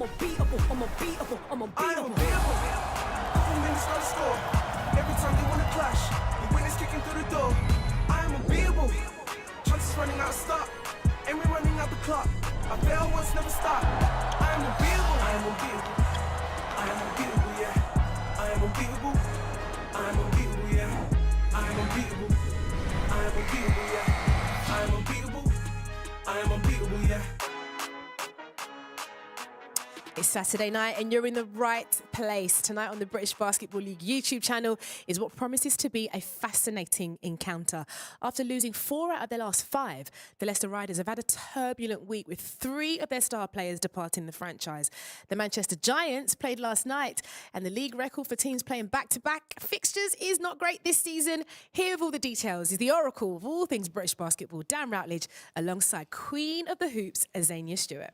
I'm unbeatable, I'm unbeatable, I'm unbeatable. I am unbeatable. Couple minutes on the score. Every time they wanna clash, the winners kicking through the door. I am unbeatable. Chances running out of stock, and we're running out the clock. I fail once, never stop. I am unbeatable. I am unbeatable. I am unbeatable, yeah. I am unbeatable. I am unbeatable, yeah. I am unbeatable. I am unbeatable, yeah. I am unbeatable. I am unbeatable, yeah. It's Saturday night and you're in the right place. Tonight on the British Basketball League YouTube channel is what promises to be a fascinating encounter. After losing 4 out of their last 5, the Leicester Riders have had a turbulent week with 3 of their star players departing the franchise. The Manchester Giants played last night and the league record for teams playing back-to-back fixtures is not great this season. Here with all the details is the oracle of all things British basketball, Dan Routledge, alongside Queen of the Hoops, Azania Stewart.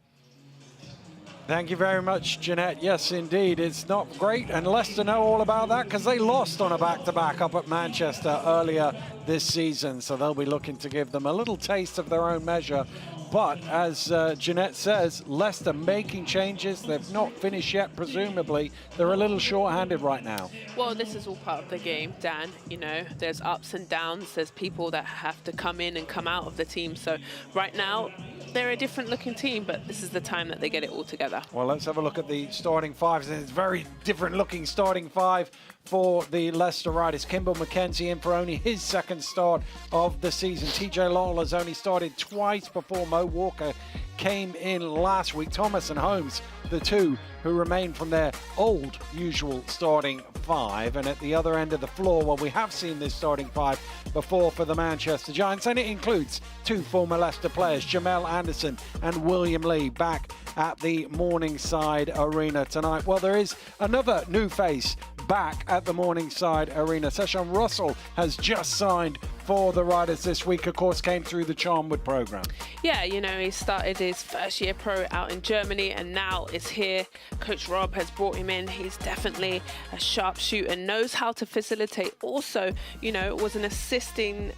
Thank you very much, Jeanette. Yes, indeed, it's not great, and Leicester know all about that because they lost on a back-to-back up at Manchester earlier this season, so they'll be looking to give them a little taste of their own measure. But as Jeanette says, Leicester making changes. They've not finished yet, presumably. They're a little short-handed right now. Well, this is all part of the game, Dan. You know, there's ups and downs. There's people that have to come in and come out of the team. So right now, they're a different looking team, but this is the time that they get it all together. Well, let's have a look at the starting fives. It's a very different looking starting five for the Leicester Riders. Kimball McKenzie in for only his second start of the season. TJ Lowell has only started twice before Mo Walker came in last week. Thomas and Holmes, the two who remain from their old usual starting five. And at the other end of the floor, well, we have seen this starting five before for the Manchester Giants, and it includes 2 former Leicester players, Jamel Anderson and William Lee, back at the Morningside Arena tonight. Well, there is another new face back at the Morningside Arena. Session Russell has just signed for the Riders this week, of course, came through the Charnwood program. Yeah, you know, he started his first year pro out in Germany and now is here. Coach Rob has brought him in. He's definitely a sharp shooter, knows how to facilitate. Also, you know, was an assisting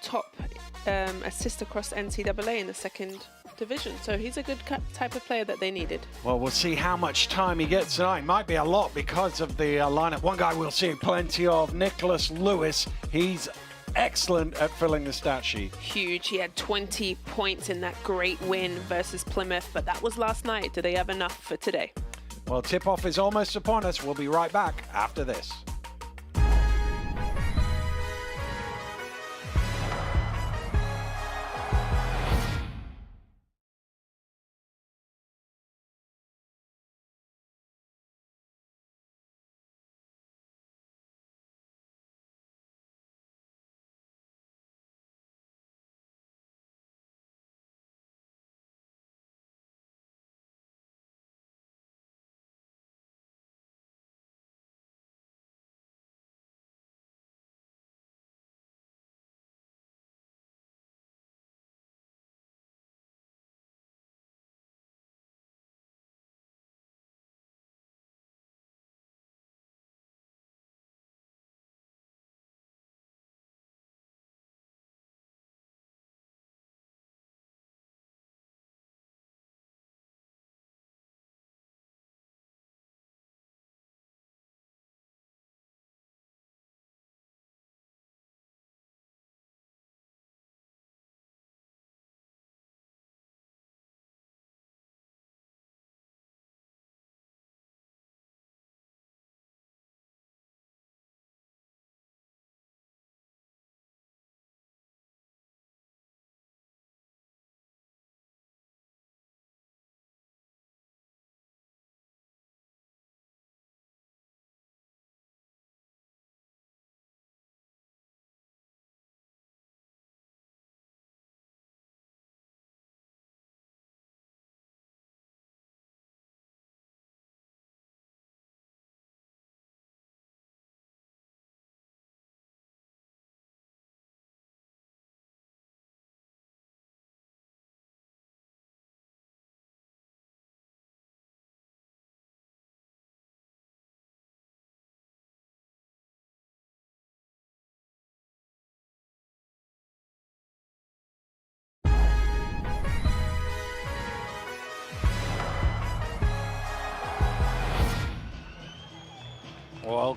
top assist across NCAA in the second division. So he's a good type of player that they needed. Well, we'll see how much time he gets tonight. Might be a lot because of the lineup. One guy we'll see plenty of, Nicholas Lewis. He's excellent at filling the stat sheet. Huge. He had 20 points in that great win versus Plymouth, but that was last night. Do they have enough for today? Well, tip-off is almost upon us. We'll be right back after this.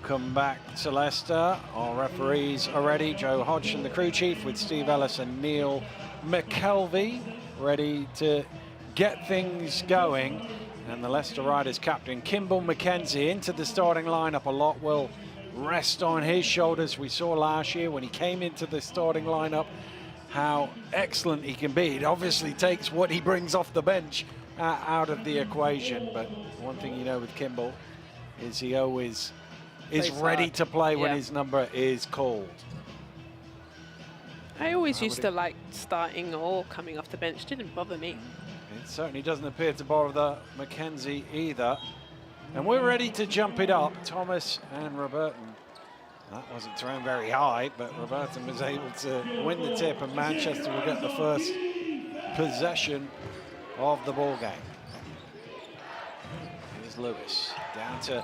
Welcome back to Leicester. Our referees are ready. Joe Hodgson, the crew chief, with Steve Ellis and Neil McKelvey, ready to get things going. And the Leicester Riders captain, Kimball Mackenzie, into the starting lineup. A lot will rest on his shoulders. We saw last year when he came into the starting lineup how excellent he can be. It obviously takes what he brings off the bench out of the equation. But one thing you know with Kimball is he always is ready to play when his number is called. I always used to like starting or coming off the bench. Didn't bother me. It certainly doesn't appear to bother Mackenzie either. And we're ready to jump it up. Thomas and Roberton. That wasn't thrown very high, but Roberton was able to win the tip, and Manchester will get the first possession of the ball game. Here's Lewis down to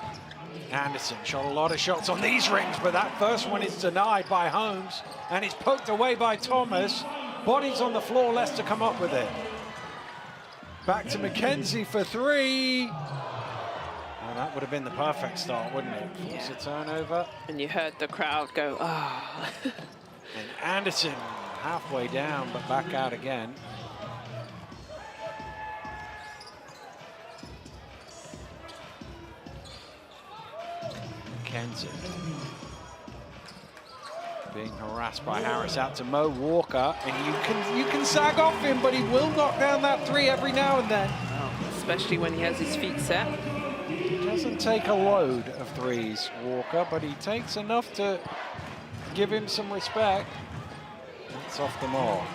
Anderson. Shot a lot of shots on these rings, but that first one is denied by Holmes, and it's poked away by Thomas. Bodies on the floor, Leicester come up with it. Back to Mackenzie for three. Well, that would have been the perfect start, wouldn't it? Force a turnover. And you heard the crowd go, ah. Oh. And Anderson halfway down, but back out again. Mackenzie being harassed by Harris, out to Mo Walker, and you can sag off him, but he will knock down that three every now and then. Especially when he has his feet set. He doesn't take a load of threes, Walker, but he takes enough to give him some respect. That's off the mark.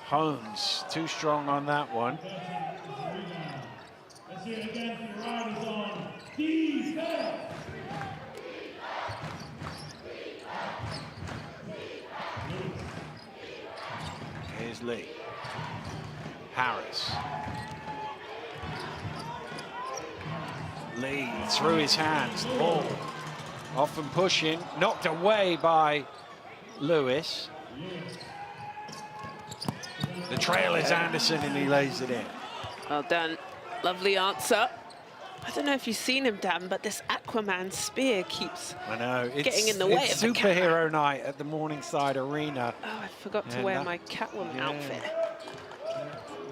Holmes, too strong on that one. Here's Lee. Harris. Lee through his hands. The ball often pushing, knocked away by Lewis. The trail is Anderson, and he lays it in. Well done. Lovely answer. I don't know if you've seen him, Dan, but this Aquaman spear keeps getting in the way of the superhero night at the Morningside Arena. Oh, I forgot to wear my Catwoman outfit.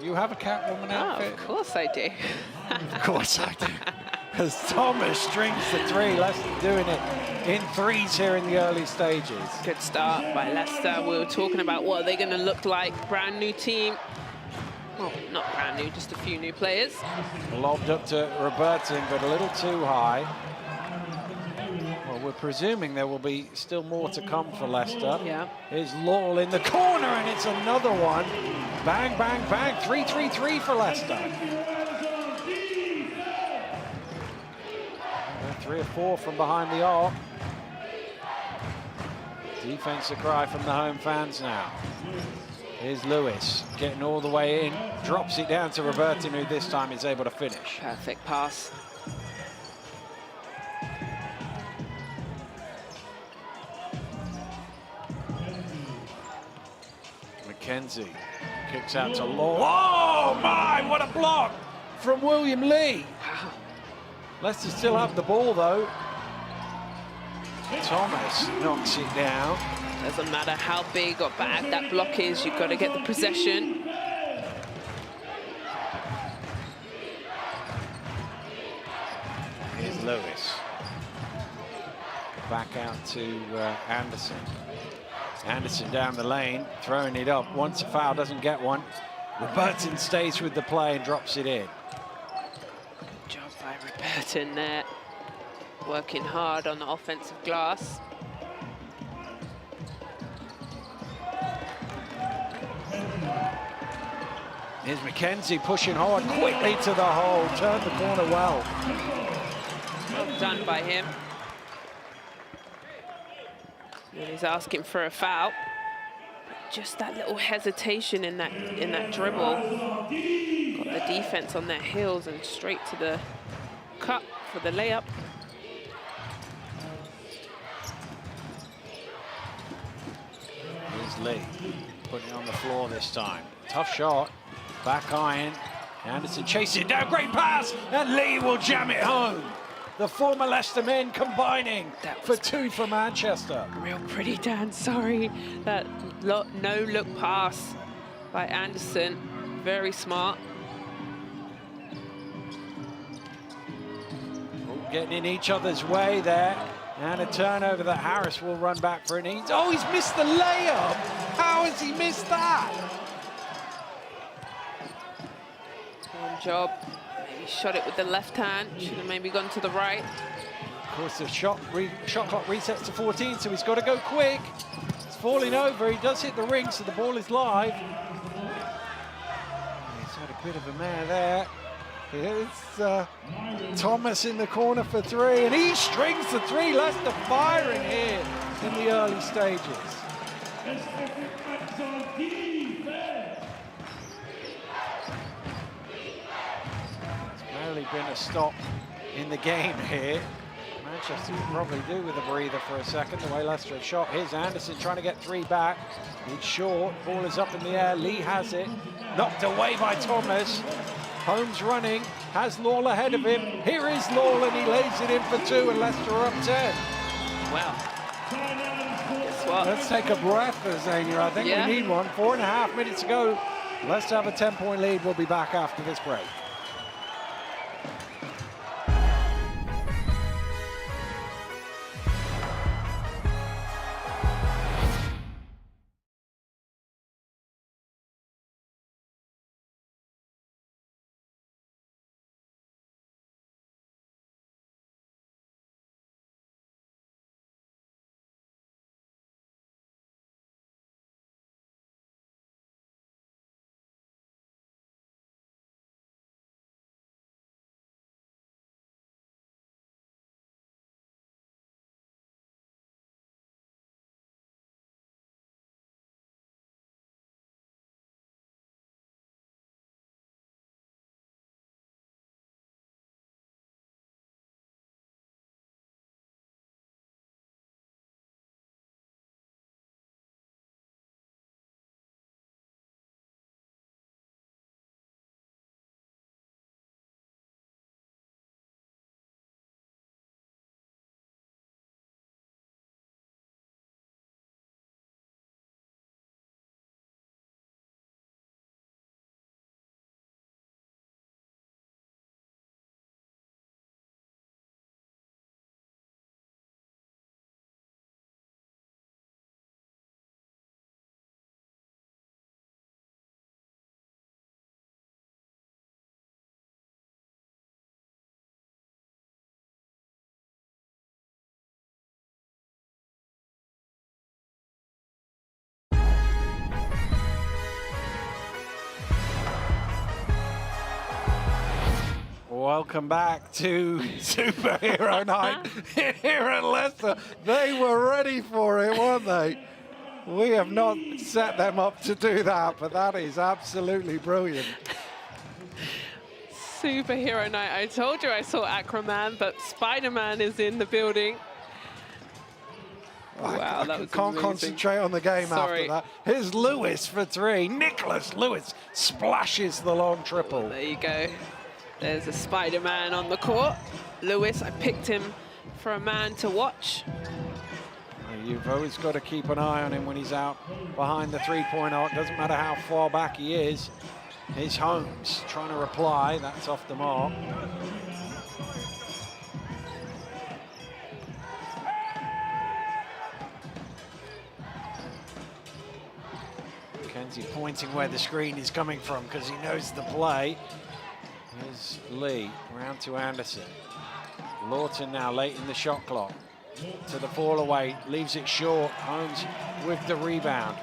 You have a Catwoman outfit? Oh, of course I do. Of course I do. As Thomas strings the three, Leicester doing it in threes here in the early stages. Good start by Leicester. We were talking about what are they going to look like. Brand new team. Well, not brand new, just a few new players. Lobbed up to Roberton, but a little too high. Well, we're presuming there will be still more to come for Leicester. Yeah. Here's Laurel in the corner, and it's another one. Bang, bang, bang. 3-3-3 for Leicester. 3 or 4 from behind the arc. Defensive cry from the home fans now. Here's Lewis getting all the way in, drops it down to Roberton, who this time is able to finish. Perfect pass. Mackenzie kicks out to Law. Oh my, what a block from William Lee. Leicester still have the ball though. Thomas knocks it down. Doesn't matter how big or bad that block is, you've got to get the possession. Here's Lewis. Back out to Anderson. Anderson down the lane, throwing it up. Once a foul, doesn't get one. Roberton stays with the play and drops it in. Good job by Roberton there. Working hard on the offensive glass. Here's Mackenzie pushing hard quickly to the hole. Turned the corner well. Well done by him. And he's asking for a foul. But just that little hesitation in that dribble. Got the defense on their heels and straight to the cut for the layup. Here's Lee putting it on the floor this time. Tough shot. Back iron. Anderson chases it down. Great pass. And Lee will jam it home. The former Leicester men combining for two for Manchester. Real pretty, Dan. Sorry. That no-look pass by Anderson. Very smart. All getting in each other's way there. And a turnover that Harris will run back for an ease. Oh, he's missed the layup. How has he missed that? Good job. Maybe shot it with the left hand. Should have maybe gone to the right. Of course, the shot clock resets to 14, so he's got to go quick. It's falling over. He does hit the ring, so the ball is live. He's had a bit of a mare there. Here's Thomas in the corner for three, and he strings the three. Leicester firing here in the early stages. There's barely been a stop in the game here. Manchester could probably do with a breather for a second, the way Leicester have shot. Here's Anderson trying to get three back. It's short, ball is up in the air, Lee has it. Knocked away by Thomas. Holmes running, has Lawler ahead of him. Here is Lawler, and he lays it in for two, and Leicester are up 10. Well, guess what? Let's take a breath, Zania. I think we need one. 4.5 minutes to go. Leicester have a 10-point lead. We'll be back after this break. Welcome back to Superhero Night here at Leicester. They were ready for it, weren't they? We have not set them up to do that, but that is absolutely brilliant. Superhero Night. I told you I saw Aquaman, but Spider-Man is in the building. Wow, that was can't amazing. concentrate on the game after that. Here's Lewis for three. Nicholas Lewis splashes the long triple. There you go. There's a Spider-Man on the court. Lewis, I picked him for a man to watch. You've always got to keep an eye on him when he's out behind the three-point arc. Doesn't matter how far back he is. Here's Holmes trying to reply. That's off the mark. Mackenzie pointing where the screen is coming from because he knows the play. Here's Lee, round to Anderson. Lawton now late in the shot clock. To the fall away, leaves it short. Holmes with the rebound.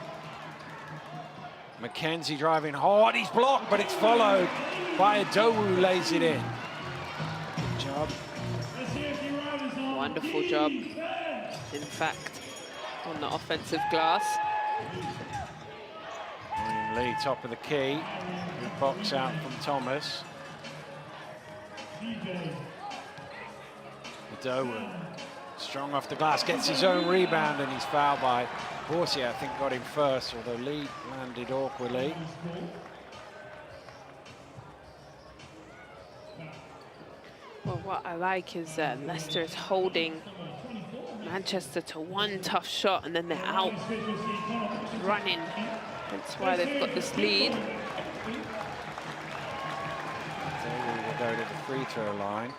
Mackenzie driving hard, he's blocked, but it's followed by Adowu, who lays it in. Good job. Wonderful job, in fact, on the offensive glass. William Lee, top of the key. Good box out from Thomas. Adowu, strong off the glass, gets his own rebound, and he's fouled by Borsier. I think got him first, although Lee landed awkwardly. what I like is Leicester is holding Manchester to one tough shot and then they're out running. That's why they've got this lead. They will go to the free throw line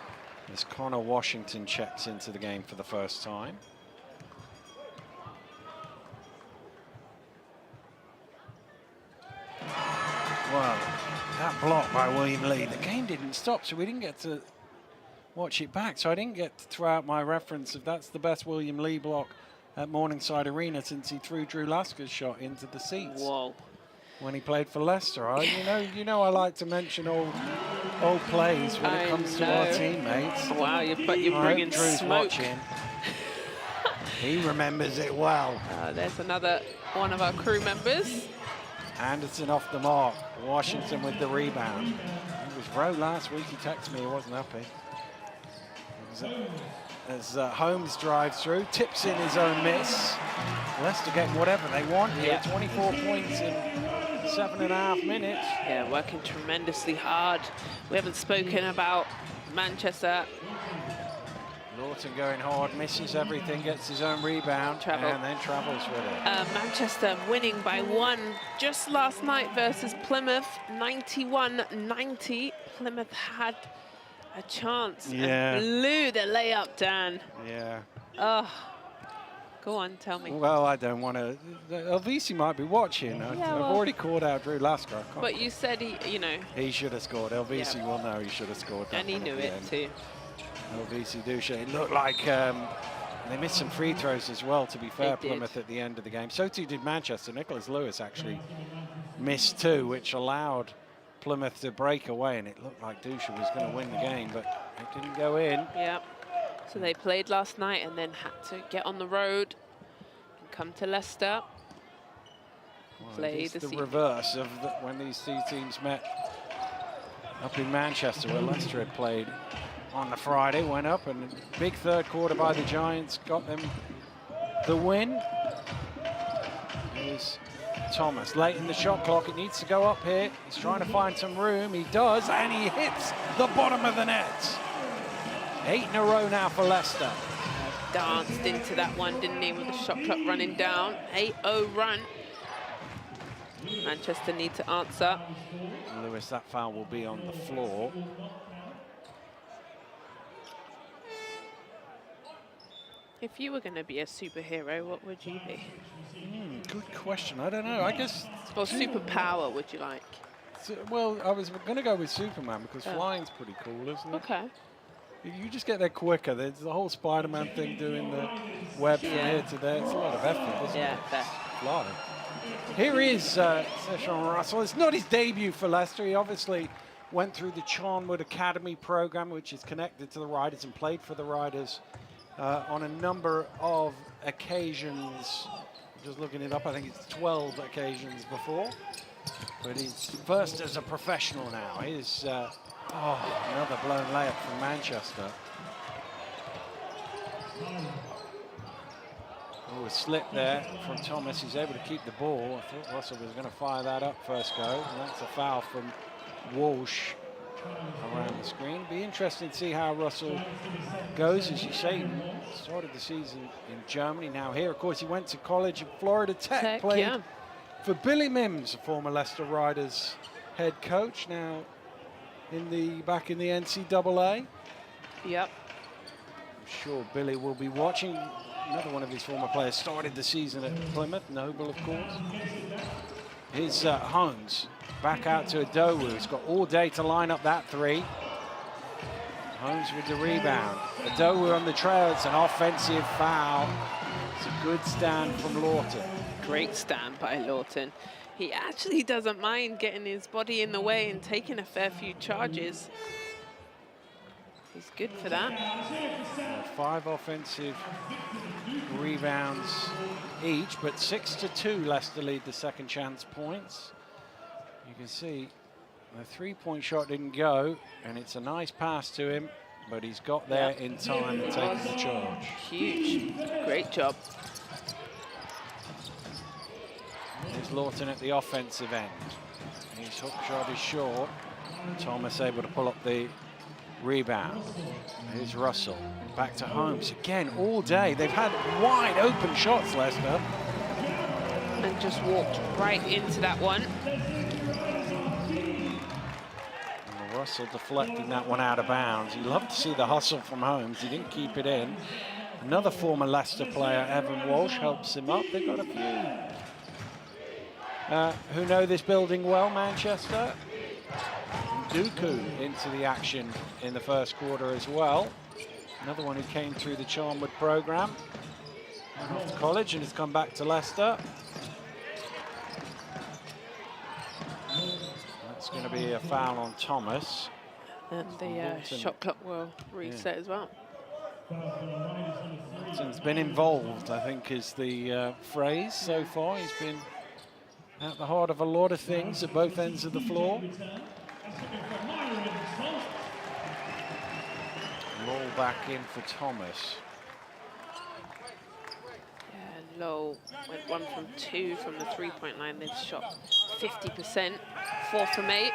as Connor Washington checks into the game for the first time. Well, that block by William Lee, the game didn't stop, so we didn't get to watch it back. So I didn't get to throw out my reference if that's the best William Lee block at Morningside Arena since he threw Drew Lasker's shot into the seats. Whoa. When he played for Leicester. You know I like to mention old plays when it comes to our teammates. Wow, but you're bringing Drew's smoke. watching. He remembers it well. There's another one of our crew members. Anderson off the mark. Washington with the rebound. He was row last week. He texted me he wasn't happy. As Holmes drives through, tips in his own miss. Leicester getting whatever they want here. 24 points in 7.5 minutes. Yeah, working tremendously hard. We haven't spoken about Manchester. Lawton going hard, misses everything, gets his own rebound, and then travels with it. Manchester winning by 1 just last night versus Plymouth, 91-90. Plymouth had a chance and blew the layup, Dan. Yeah. Oh, go on, tell me. Well, I don't want to. Elvisi might be watching. I've already called out Drew Lasker. But you said he should have scored. Elvisi will know he should have scored. And he knew it too. Elvisi Dusha. It looked like they missed some free throws as well, to be fair, Plymouth at the end of the game. So too did Manchester. Nicholas Lewis actually missed 2, which allowed Plymouth to break away, and it looked like Dusha was going to win the game, but it didn't go in. Yeah. So they played last night and then had to get on the road and come to Leicester. Well, it's the reverse of when these 2 teams met up in Manchester, where Leicester had played on the Friday, went up, and a big third quarter by the Giants got them the win. Here's Thomas late in the shot clock. It needs to go up here. He's trying to find some room. He does, and he hits the bottom of the net. 8 in a row now for Leicester. Danced into that one, didn't he, with the shot clock running down. 8-0 run. Manchester need to answer. Lewis, that foul will be on the floor. If you were going to be a superhero, what would you be? Good question. I don't know. I guess. Or superpower, would you like? Well, I was going to go with Superman because flying's pretty cool, isn't it? Okay. You just get there quicker. There's the whole Spider-Man thing doing the web from here to there. It's a lot of effort, isn't it? Fair. Fly. Here is Session Russell. It's not his debut for Leicester. He obviously went through the Charnwood Academy program, which is connected to the Riders, and played for the Riders on a number of occasions. Just looking it up, I think it's 12 occasions before. But he's first as a professional now. Here's another blown layup from Manchester. Oh, a slip there from Thomas. He's able to keep the ball. I thought Russell was going to fire that up first go. And that's a foul from Walsh around the screen. Be interesting to see how Russell goes. As you say, started the season in Germany. Now here, of course, he went to college at Florida Tech, played for Billy Mims, a former Leicester Riders head coach, now back in the NCAA. Yep. I'm sure Billy will be watching. Another one of his former players started the season at Plymouth, Noble, of course. Here's Holmes back out to Adowu. He's got all day to line up that 3. Holmes with the rebound. Adowu on the trail. It's an offensive foul. It's a good stand from Lawton. Great stand by Lawton. He actually doesn't mind getting his body in the way and taking a fair few charges. He's good for that. 5 offensive rebounds each, but 6-2 Leicester lead the second chance points. You can see the 3-point shot didn't go, and it's a nice pass to him, but he's got there in time and taken the charge. Huge. Great job. Here's Lawton at the offensive end. His hook shot is short. Thomas able to pull up the Rebound. Here's Russell. Back to Holmes again all day. They've had wide open shots, Leicester. And just walked right into that one. And Russell deflecting that one out of bounds. You love to see the hustle from Holmes. He didn't keep it in. Another former Leicester player, Evan Walsh, helps him up. They've got a few who know this building well, Manchester. Dooku into the action in the first quarter as well. Another one who came through the Charnwood programme. Went off to college and has come back to Leicester. That's going to be a foul on Thomas. And the shot clock will reset as well. Bolton's been involved, I think, is the phrase so far. He's been at the heart of a lot of things at both ends of the floor. Roll back in for Thomas. Yeah, Lowe went 1 from 2 from the three-point line. They've shot 50%, 4 from 8.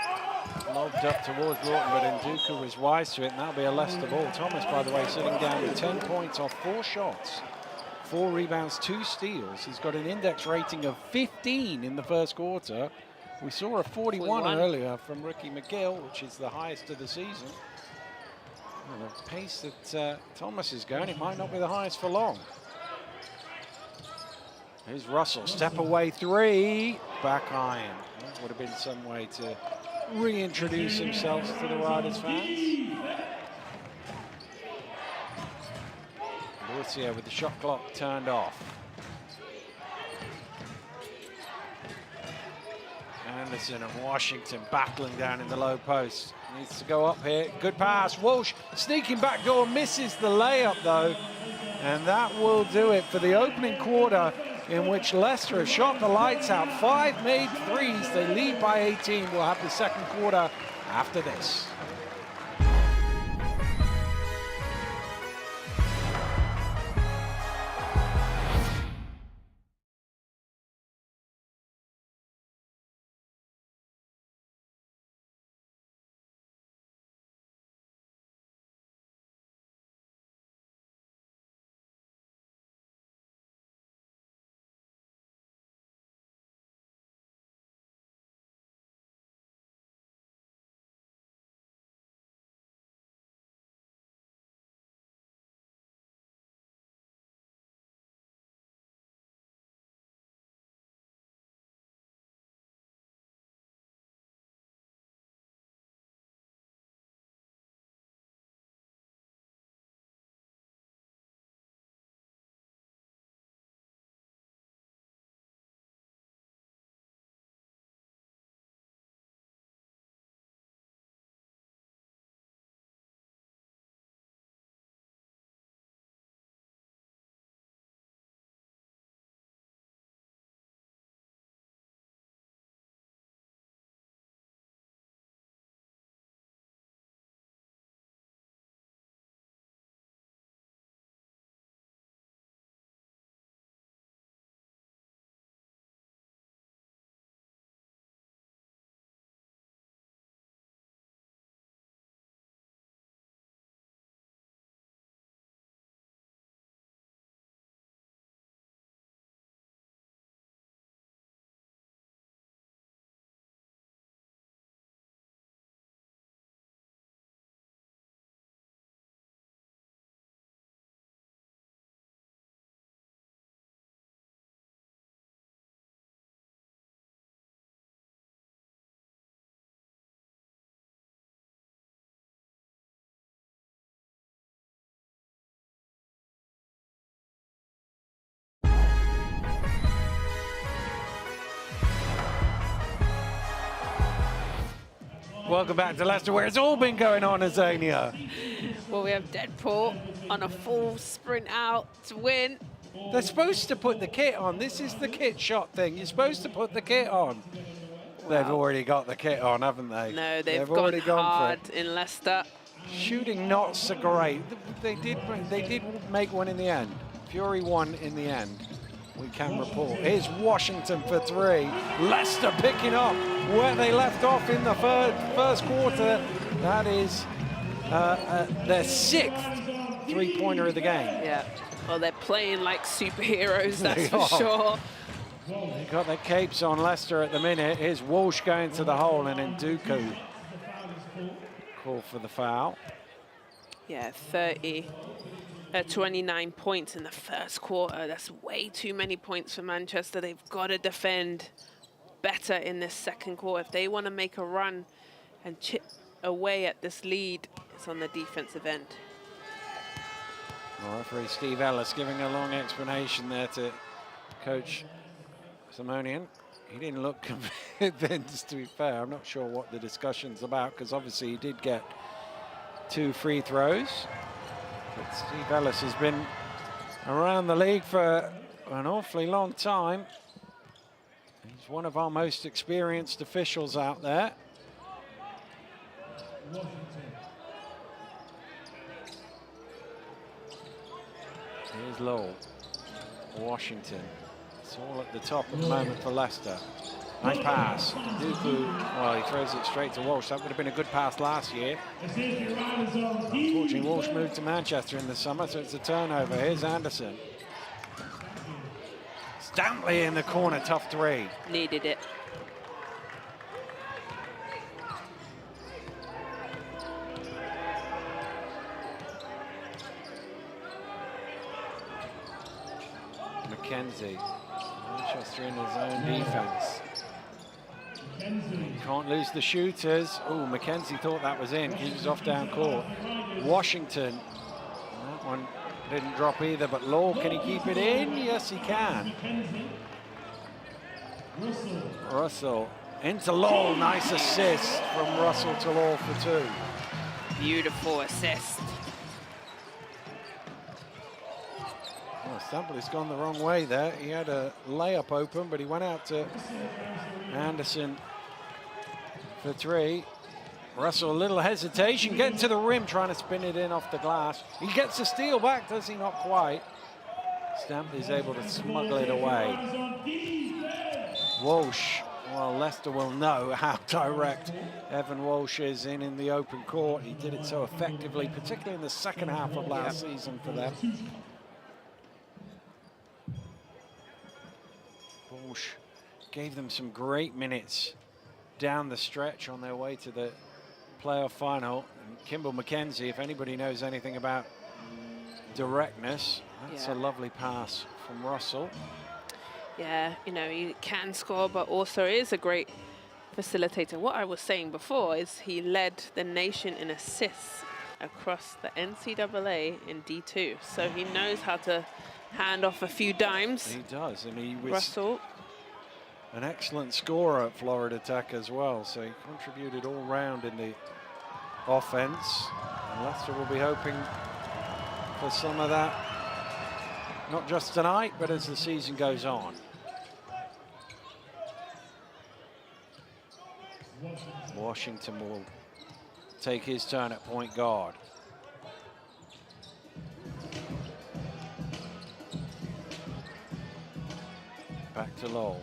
Lobbed up towards Lawton, but Nduka was wise to it, and that'll be a Leicester ball. Thomas, by the way, sitting down with 10 points off 4 shots, 4 rebounds, 2 steals. He's got an index rating of 15 in the first quarter. We saw a 41 earlier from Ricky McGill, which is the highest of the season. Well, the pace that Thomas is going, it might not be the highest for long. Here's Russell, step away 3, back iron. That would have been some way to reintroduce himself to the Riders fans. Lucia with the shot clock turned off. Anderson and Washington battling down in the low post. Needs to go up here. Good pass. Walsh sneaking back door, misses the layup though. And that will do it for the opening quarter, in which Leicester have shot the lights out. 5 made threes. They lead by 18. We'll have the second quarter after this. Welcome back to Leicester, where it's all been going on, Azania. Well, we have Deadpool on a full sprint out to win. They're supposed to put the kit on. This is the kit shot thing. You're supposed to put the kit on. Wow. They've already got the kit on, haven't they? No, they've already gone hard in Leicester. Shooting not so great. They did make one in the end. Fury won in the end. We can report. Here's Washington for 3. Leicester picking up where they left off in the first quarter. That is their 6th three-pointer of the game. Yeah. Well, they're playing like superheroes, that's for are. sure. They've got their capes on Leicester at the minute. Here's Walsh going to the hole, and then Dooku call for the foul. Yeah, 29 points in the first quarter. That's way too many points for Manchester. They've got to defend better in this second quarter. If they want to make a run and chip away at this lead, it's on the defensive end. Well, referee Steve Ellis giving a long explanation there to Coach Simonian. He didn't look convinced, to be fair. I'm not sure what the discussion's about, because obviously he did get 2 free throws. But Steve Ellis has been around the league for an awfully long time. He's one of our most experienced officials out there. Here's Lowell. Washington. It's all at the top at the moment for Leicester. Nice pass. Dooku, well, he throws it straight to Walsh. That would have been a good pass last year. Unfortunately, Walsh moved to Manchester in the summer, so it's a turnover. Here's Anderson. Stanley in the corner, tough 3. Needed it. Mackenzie. Manchester in his own defense. Can't lose the shooters. Oh, Mackenzie thought that was in. He was off down court. Washington. That one didn't drop either, but Law, can he keep it in? Yes, he can. Russell into Law. Nice assist from Russell to Law for 2. Beautiful assist. Oh, Stampley's gone the wrong way there. He had a layup open, but he went out to Anderson for 3. Russell, a little hesitation, getting to the rim, trying to spin it in off the glass. He gets the steal back, does he? Not quite. Stampley's able to smuggle it away. Walsh, well, Leicester will know how direct Evan Walsh is in the open court. He did it so effectively, particularly in the second half of last season for them. Walsh gave them some great minutes down the stretch on their way to the playoff final. And Kimball Mackenzie, if anybody knows anything about directness, that's a lovely pass from Russell. Yeah, you know, he can score, but also is a great facilitator. What I was saying before is he led the nation in assists across the NCAA in D2. So he knows how to hand off a few dimes. He does, and he was Russell. an excellent scorer at Florida Tech as well, so he contributed all round in the offense. And Leicester will be hoping for some of that, not just tonight, but as the season goes on. Washington will take his turn at point guard. Back to Lowell.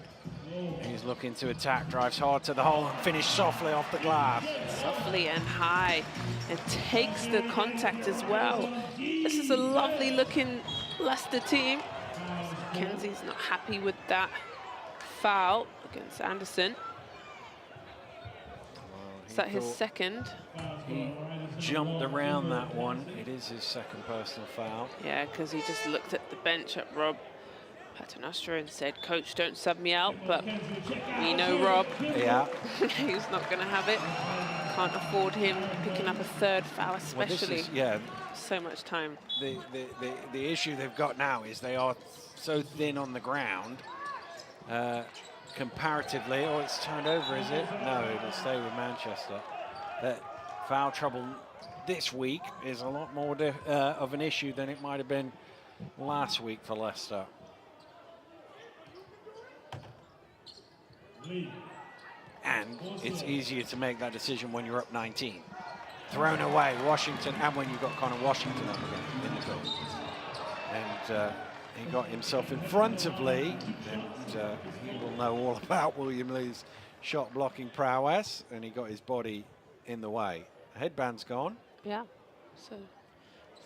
He's looking to attack, drives hard to the hole and finish softly off the glass. Softly and high, and takes the contact as well. This is a lovely looking Leicester team. Mackenzie's not happy with that foul against Anderson. Is that his second? He jumped around that one. It is his second personal foul. Yeah, because he just looked at the bench at Rob Paternoster and said, "Coach, don't sub me out," but we know Rob. Yeah. He's not going to have it. Can't afford him picking up a third foul, especially. Well, yeah. So much time. The issue they've got now is they are so thin on the ground. Comparatively, oh, it's turned over, is it? No, it'll stay with Manchester. That foul trouble this week is a lot more of an issue than it might have been last week for Leicester. And it's easier to make that decision when you're up 19. Thrown away, Washington, and when you've got Connor Washington up again in the goal. And he got himself in front of Lee, and he will know all about William Lee's shot blocking prowess, and he got his body in the way. The headband's gone. Yeah. So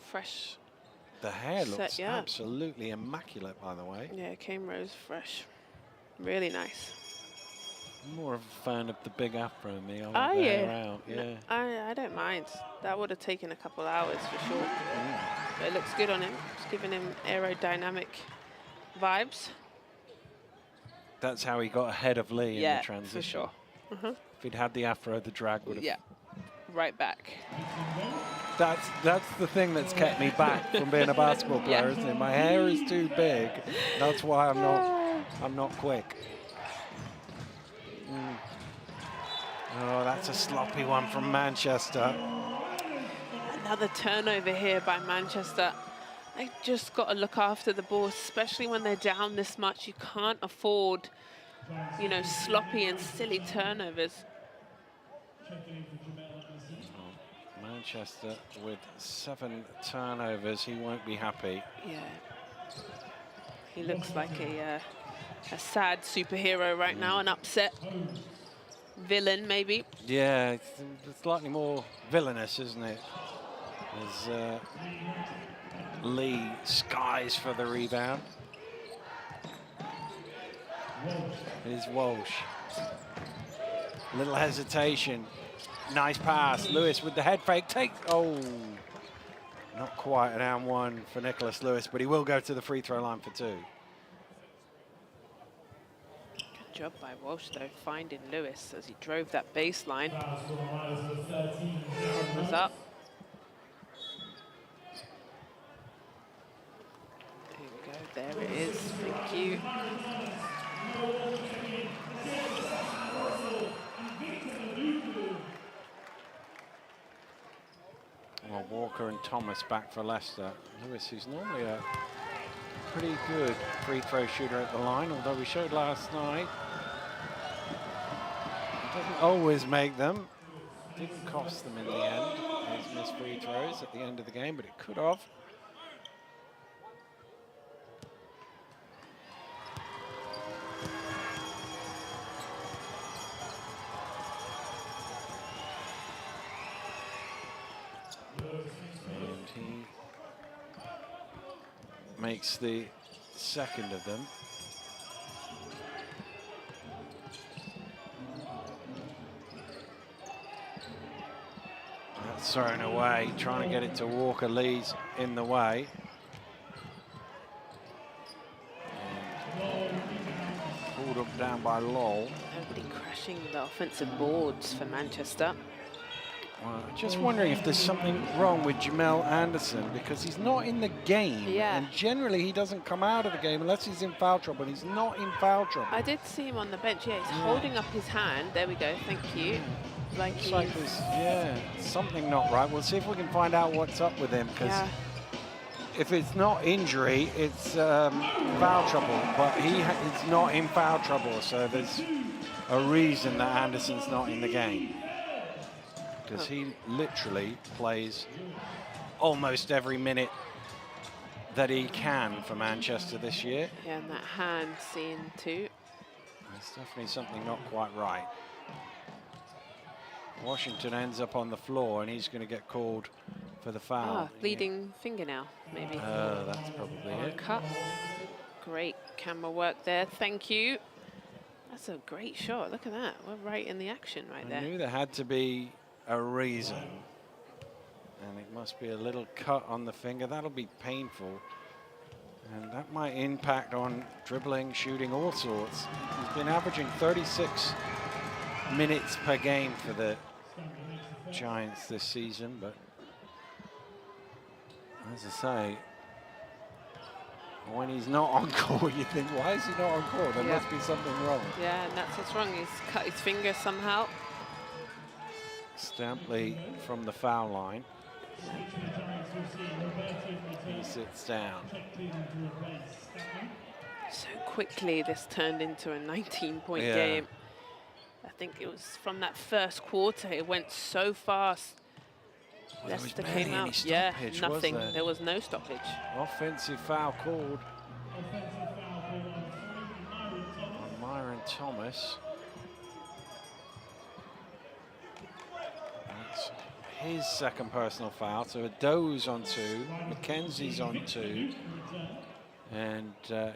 fresh. The hair Set, looks yeah. absolutely immaculate, by the way. Yeah, it came rose fresh. Really nice. More of a fan of the big afro than me. I Are like the you? hair out. Yeah. No, I don't mind. That would have taken a couple hours for sure. But it looks good on him. It's giving him aerodynamic vibes. That's how he got ahead of Lee in Yeah, the transition. for sure. If he'd had the afro, the drag would have. Yeah, right back. That's the thing that's kept me back from being a basketball player, isn't it? My hair is too big. That's why I'm not quick. Oh, that's a sloppy one from Manchester. Another turnover here by Manchester. They just got to look after the ball, especially when they're down this much. You can't afford, you know, sloppy and silly turnovers. Manchester with 7 turnovers. He won't be happy. Yeah. He looks like a sad superhero right now, an upset villain, maybe. Yeah, it's slightly more villainous, isn't it? As Lee skies for the rebound. It is Walsh. Little hesitation. Nice pass. Lewis with the head fake. Oh, not quite an and one for Nicholas Lewis, but he will go to the free throw line for 2. Good job by Walsh, though, finding Lewis as he drove that baseline. Was up. There we go. There it is. Thank you. Well, Walker and Thomas back for Leicester. Lewis, who's normally a pretty good free throw shooter at the line, although we showed last night he doesn't always make them. Didn't cost them in the end. His missed free throws at the end of the game, but it could have. And he makes the second of them. That's thrown away, trying to get it to Walker. Lee's in the way. And pulled up down by Lowell. Nobody crashing the offensive boards for Manchester. Well, just wondering if there's something wrong with Jamel Anderson, because he's not in the game. Yeah. And generally he doesn't come out of the game unless he's in foul trouble. He's not in foul trouble. I did see him on the bench. Yeah, he's holding up his hand. There we go. Thank you. Like Looks he's... like there's, yeah, something not right. We'll see if we can find out what's up with him, because if it's not injury, it's foul trouble. But he's not in foul trouble, so there's a reason that Anderson's not in the game. Because he literally plays almost every minute that he can for Manchester this year. Yeah, and that hand seen too. There's definitely something not quite right. Washington ends up on the floor, and he's going to get called for the foul. Bleeding fingernail, maybe. That's probably it. Cut. Great camera work there. Thank you. That's a great shot. Look at that. We're right in the action right I there. knew there had to be a reason, and it must be a little cut on the finger. That'll be painful, and that might impact on dribbling, shooting, all sorts. He's been averaging 36 minutes per game for the Giants this season, but as I say, when he's not on court, you think, why is he not on court? There must be something wrong. Yeah, and that's what's wrong. He's cut his finger somehow. Stampley from the foul line. He sits down. So quickly this turned into a 19-point game. I think it was from that first quarter, it went so fast. Well, there was Leicester barely came any out. Yeah, stoppage, was nothing. there? There was no stoppage. Offensive foul called on Myron Thomas. That's his second personal foul. So a Doe's on 2, Mackenzie's on 2, and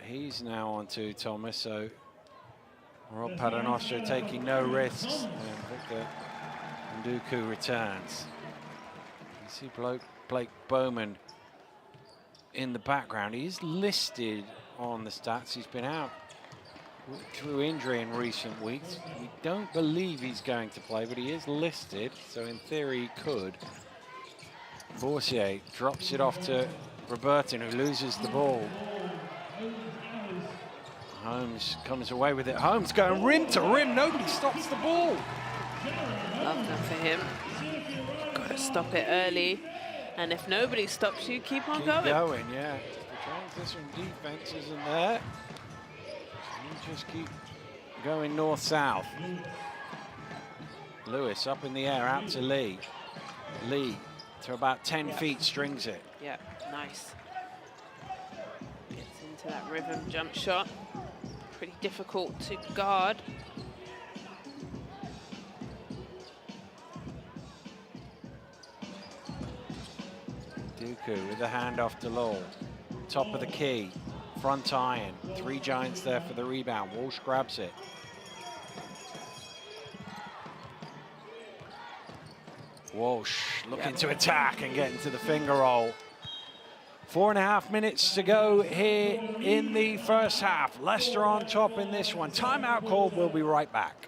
he's now on 2, Thomas. So Rob Paternoster taking no risks, and Victor Nduku returns. You see Blake Bowman in the background. He's listed on the stats. He's been out through injury in recent weeks. We don't believe he's going to play, but he is listed, so in theory he could. Boursier drops it off to Robertin, who loses the ball. Holmes comes away with it. Holmes going rim to rim. Nobody stops the ball. Love that for him. Got to stop it early. And if nobody stops you, keep on going. Yeah. The transition defense isn't there. You just keep going north-south. Lewis up in the air, out to Lee. Lee to about 10 feet, strings it. Yeah, nice. Gets into that rhythm jump shot. Pretty difficult to guard. Duku with the handoff to Lowell. Top of the key, front iron. 3 Giants there for the rebound. Walsh grabs it. Walsh looking to attack and get into the finger roll. 4.5 minutes to go here in the first half. Leicester on top in this one. Timeout called. We'll be right back.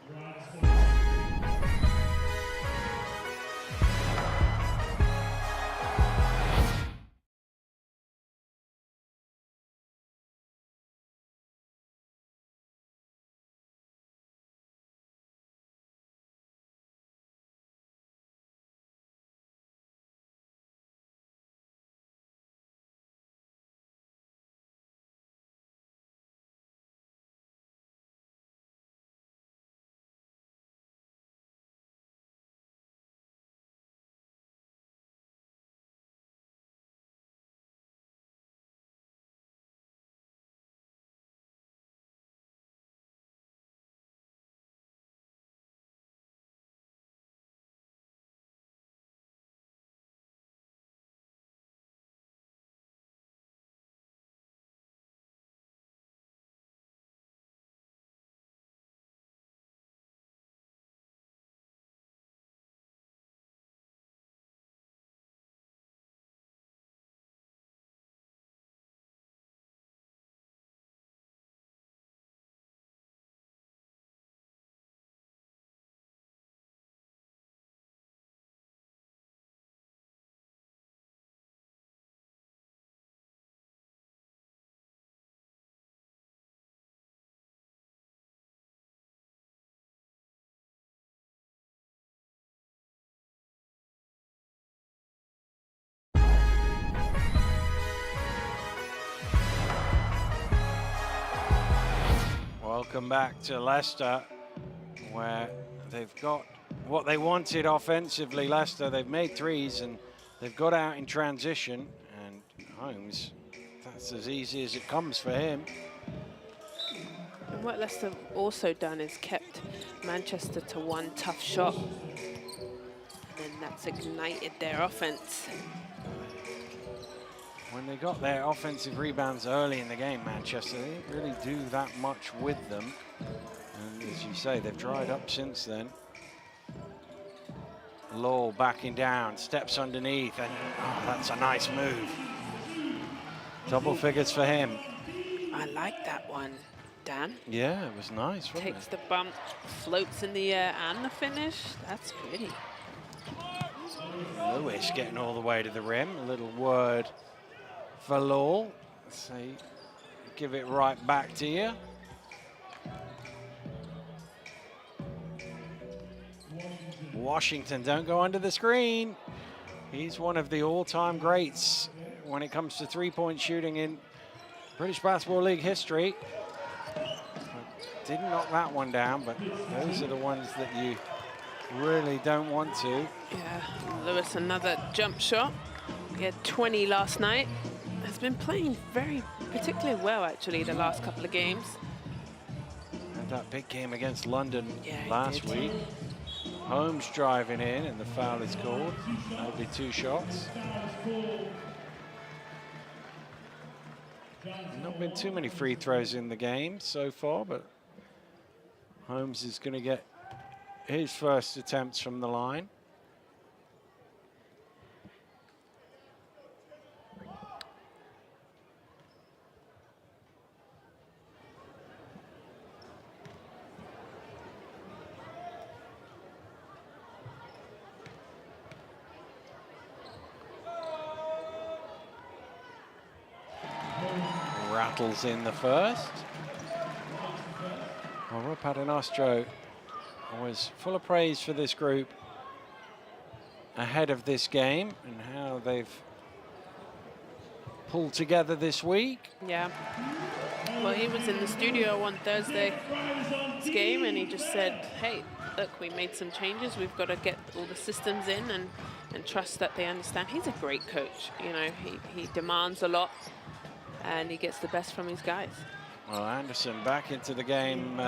Welcome back to Leicester, where they've got what they wanted offensively. Leicester, they've made threes and they've got out in transition, and Holmes, that's as easy as it comes for him. And what Leicester also done is kept Manchester to 1 tough shot. And then that's ignited their offense. When they got their offensive rebounds early in the game, Manchester, they didn't really do that much with them. And as you say, they've dried up since then. Lowell backing down, steps underneath, and that's a nice move. Double figures for him. I like that one, Dan. Yeah, it was nice, wasn't Takes it? the bump, floats in the air, and the finish. That's pretty. Lewis getting all the way to the rim. A little word for Lowell. Say, give it right back to you. Washington, don't go under the screen. He's one of the all-time greats when it comes to three-point shooting in British Basketball League history. Didn't knock that one down, but those are the ones that you really don't want to. Yeah, Lewis, another jump shot. He had 20 last night. Has been playing particularly well, actually, the last couple of games. And that big game against London Yeah, he last did. week. Holmes driving in, and the foul is called. That'll be 2 shots. Not been too many free throws in the game so far, but Holmes is going to get his first attempts from the line. Rattles in the first. Well, Rob Paternostro was full of praise for this group ahead of this game and how they've pulled together this week. Yeah. Well, he was in the studio on Thursday's game and he just said, hey, look, we made some changes. We've got to get all the systems in and trust that they understand. He's a great coach. You know, he demands a lot and he gets the best from his guys. Well, Anderson back into the game.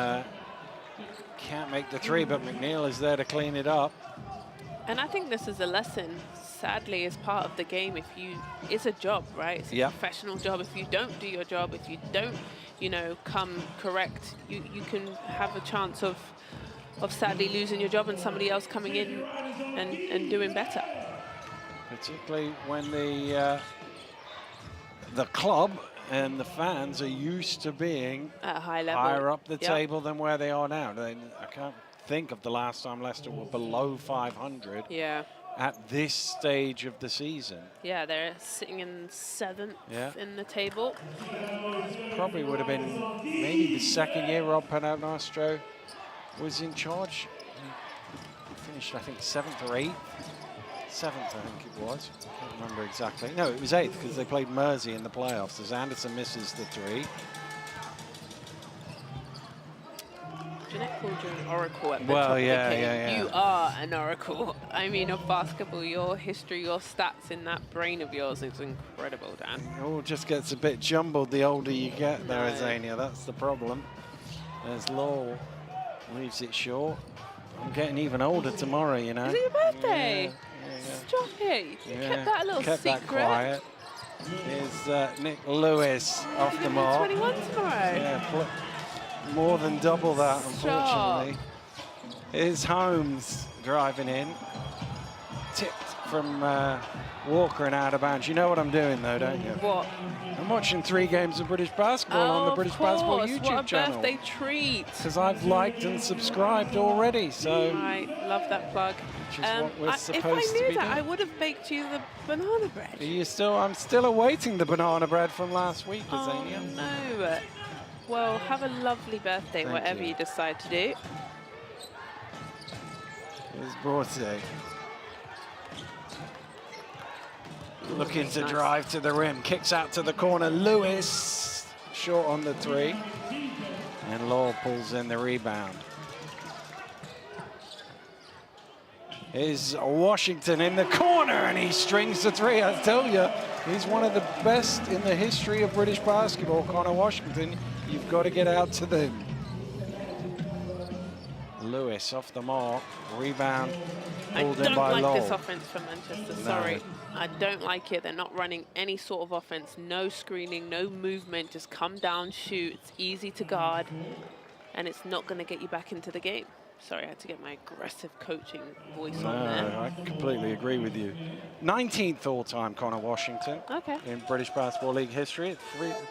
Can't make the 3, but McNeil is there to clean it up. And I think this is a lesson, sadly, as part of the game. It's a job, right? It's a professional job. If you don't do your job, if you don't, you know, come correct, you can have a chance of sadly losing your job and somebody else coming in and doing better. Particularly when the club and the fans are used to being at a high level, higher up the table than where they are now. I can't think of the last time Leicester were below 500 at this stage of the season. Yeah, they're sitting in 7th in the table. Probably would have been maybe the second year Rob Paternostro was in charge. He finished, I think, 7th or 8th. 7th, I think it was. I can't remember exactly. No, it was 8th because they played Mersey in the playoffs as Anderson misses the 3. Jeanette called you an oracle at the Well, top of the yeah, game. yeah. You are an oracle. I mean, of basketball, your history, your stats in that brain of yours is incredible, Dan. It all just gets a bit jumbled the older you get there, Azania. That's the problem. As Lowell leaves it short. I'm getting even older tomorrow, you know. Is it your birthday? Yeah. Stop it. You kept that a little kept secret. That quiet. Here's Nick Lewis off the mark. 21 tomorrow. Yeah, more than double that, unfortunately. Here's Holmes driving in. Tipped from Walker and out of bounds. You know what I'm doing, though, don't you? What? I'm watching 3 games of British basketball on the British Basketball YouTube channel. What a birthday treat. Because I've liked and subscribed already, so... Right, love that plug. Which is what we're supposed if I to knew be that, doing. I would have baked you the banana bread. Are you still? I'm still awaiting the banana bread from last week, Azania. Oh, no. Well, have a lovely birthday, Thank whatever you decide to do. Here's Borte. Looking to drive to the rim, kicks out to the corner. Lewis, short on the 3. And Lowell pulls in the rebound. Here's Washington in the corner, and he strings the 3. I tell you, he's one of the best in the history of British basketball, Connor Washington. You've got to get out to them. Lewis off the mark, rebound pulled in by Lowell. I don't like this offense from Manchester, sorry. I don't like it. They're not running any sort of offense. No screening, no movement. Just come down, shoot. It's easy to guard, and it's not going to get you back into the game. Sorry, I had to get my aggressive coaching voice on there. I completely agree with you. 19th all-time, Connor Washington. Okay. In British Basketball League history,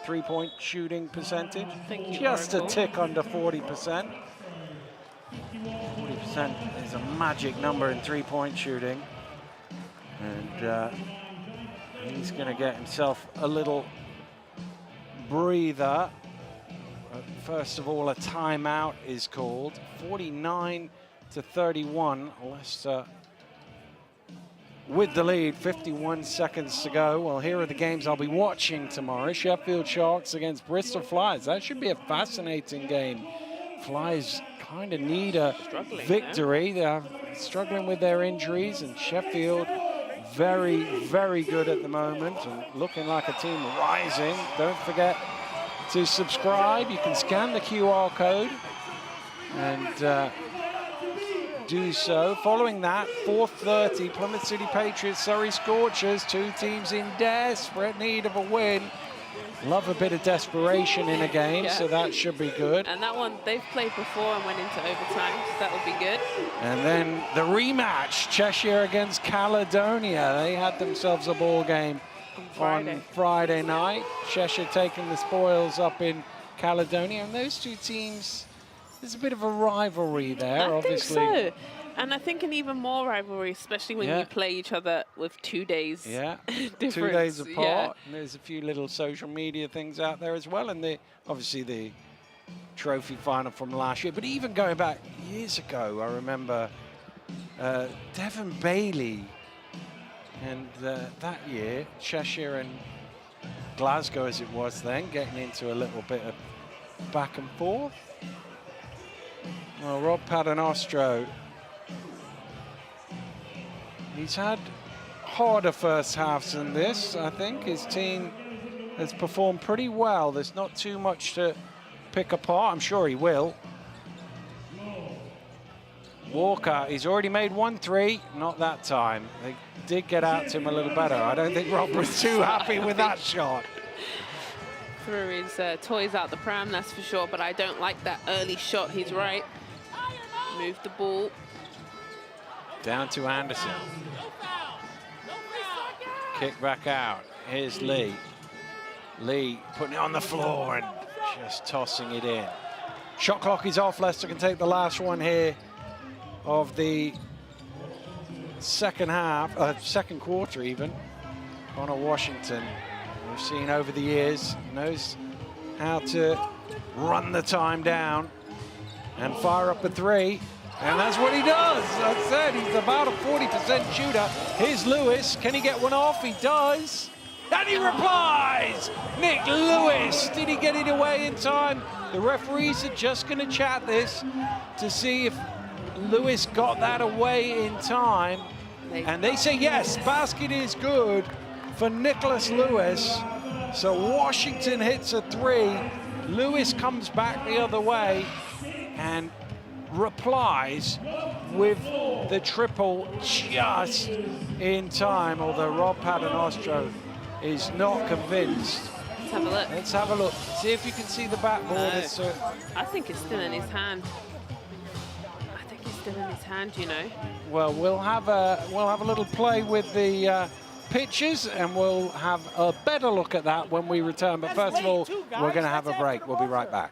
three-point shooting percentage. Thank you, Just Oracle. a tick under 40%. 40% is a magic number in three-point shooting. And he's going to get himself a little breather. First of all, a timeout is called. 49-31. Leicester with the lead. 51 seconds to go. Well, here are the games I'll be watching tomorrow. Sheffield Sharks against Bristol Flyers. That should be a fascinating game. Flyers kind of need a victory. They're struggling with their injuries, and Sheffield very, very good at the moment and looking like a team rising. Don't forget to subscribe. You can scan the QR code and do so. Following that, 4:30, Plymouth City Patriots, Surrey Scorchers, two teams in desperate need of a win. Love a bit of desperation in a game, so that should be good. And that one, they've played before and went into overtime, so that would be good. And then the rematch, Cheshire against Caledonia. They had themselves a ball game on Friday night. Cheshire taking the spoils up in Caledonia. And those two teams, there's a bit of a rivalry there, obviously. I think so. And I think an even more rivalry, especially when you play each other with 2 days. Difference. 2 days apart. And there's a few little social media things out there as well. And obviously the trophy final from last year. But even going back years ago, I remember Devon Bailey. And that year, Cheshire and Glasgow, as it was then, getting into a little bit of back and forth. Well, Rob Paternostro, he's had harder first halves than this. I think his team has performed pretty well. There's not too much to pick apart. I'm sure he will. Walker, he's already made 1-3, not that time. They did get out to him a little better. I don't think Rob was too happy with that shot. Threw his toys out the pram, that's for sure, but I don't like that early shot. He's right. Move the ball. Down to Anderson. Kick back out. Here's Lee. Lee putting it on the floor and just tossing it in. Shot clock is off. Leicester can take the last one here of the second half, second quarter even. Connor Washington, we've seen over the years, knows how to run the time down and fire up a three. And that's what he does. As I said, he's about a 40% shooter. Here's Lewis. Can he get one off? He does. And he replies! Nick Lewis. Did he get it away in time? The referees are just going to chat this to see if Lewis got that away in time. And they say yes, basket is good for Nicholas Lewis. So Washington hits a three. Lewis comes back the other way and replies with the triple just in time, although Rob Paternostro is not convinced. Let's have a look. Let's have a look. See if you can see the backboard. No. I think it's still in his hand. I think it's still in his hand, you know. Well, we'll have a little play with the pitches, and we'll have a better look at that when we return. But first of all, we're going to have a break. We'll be right back.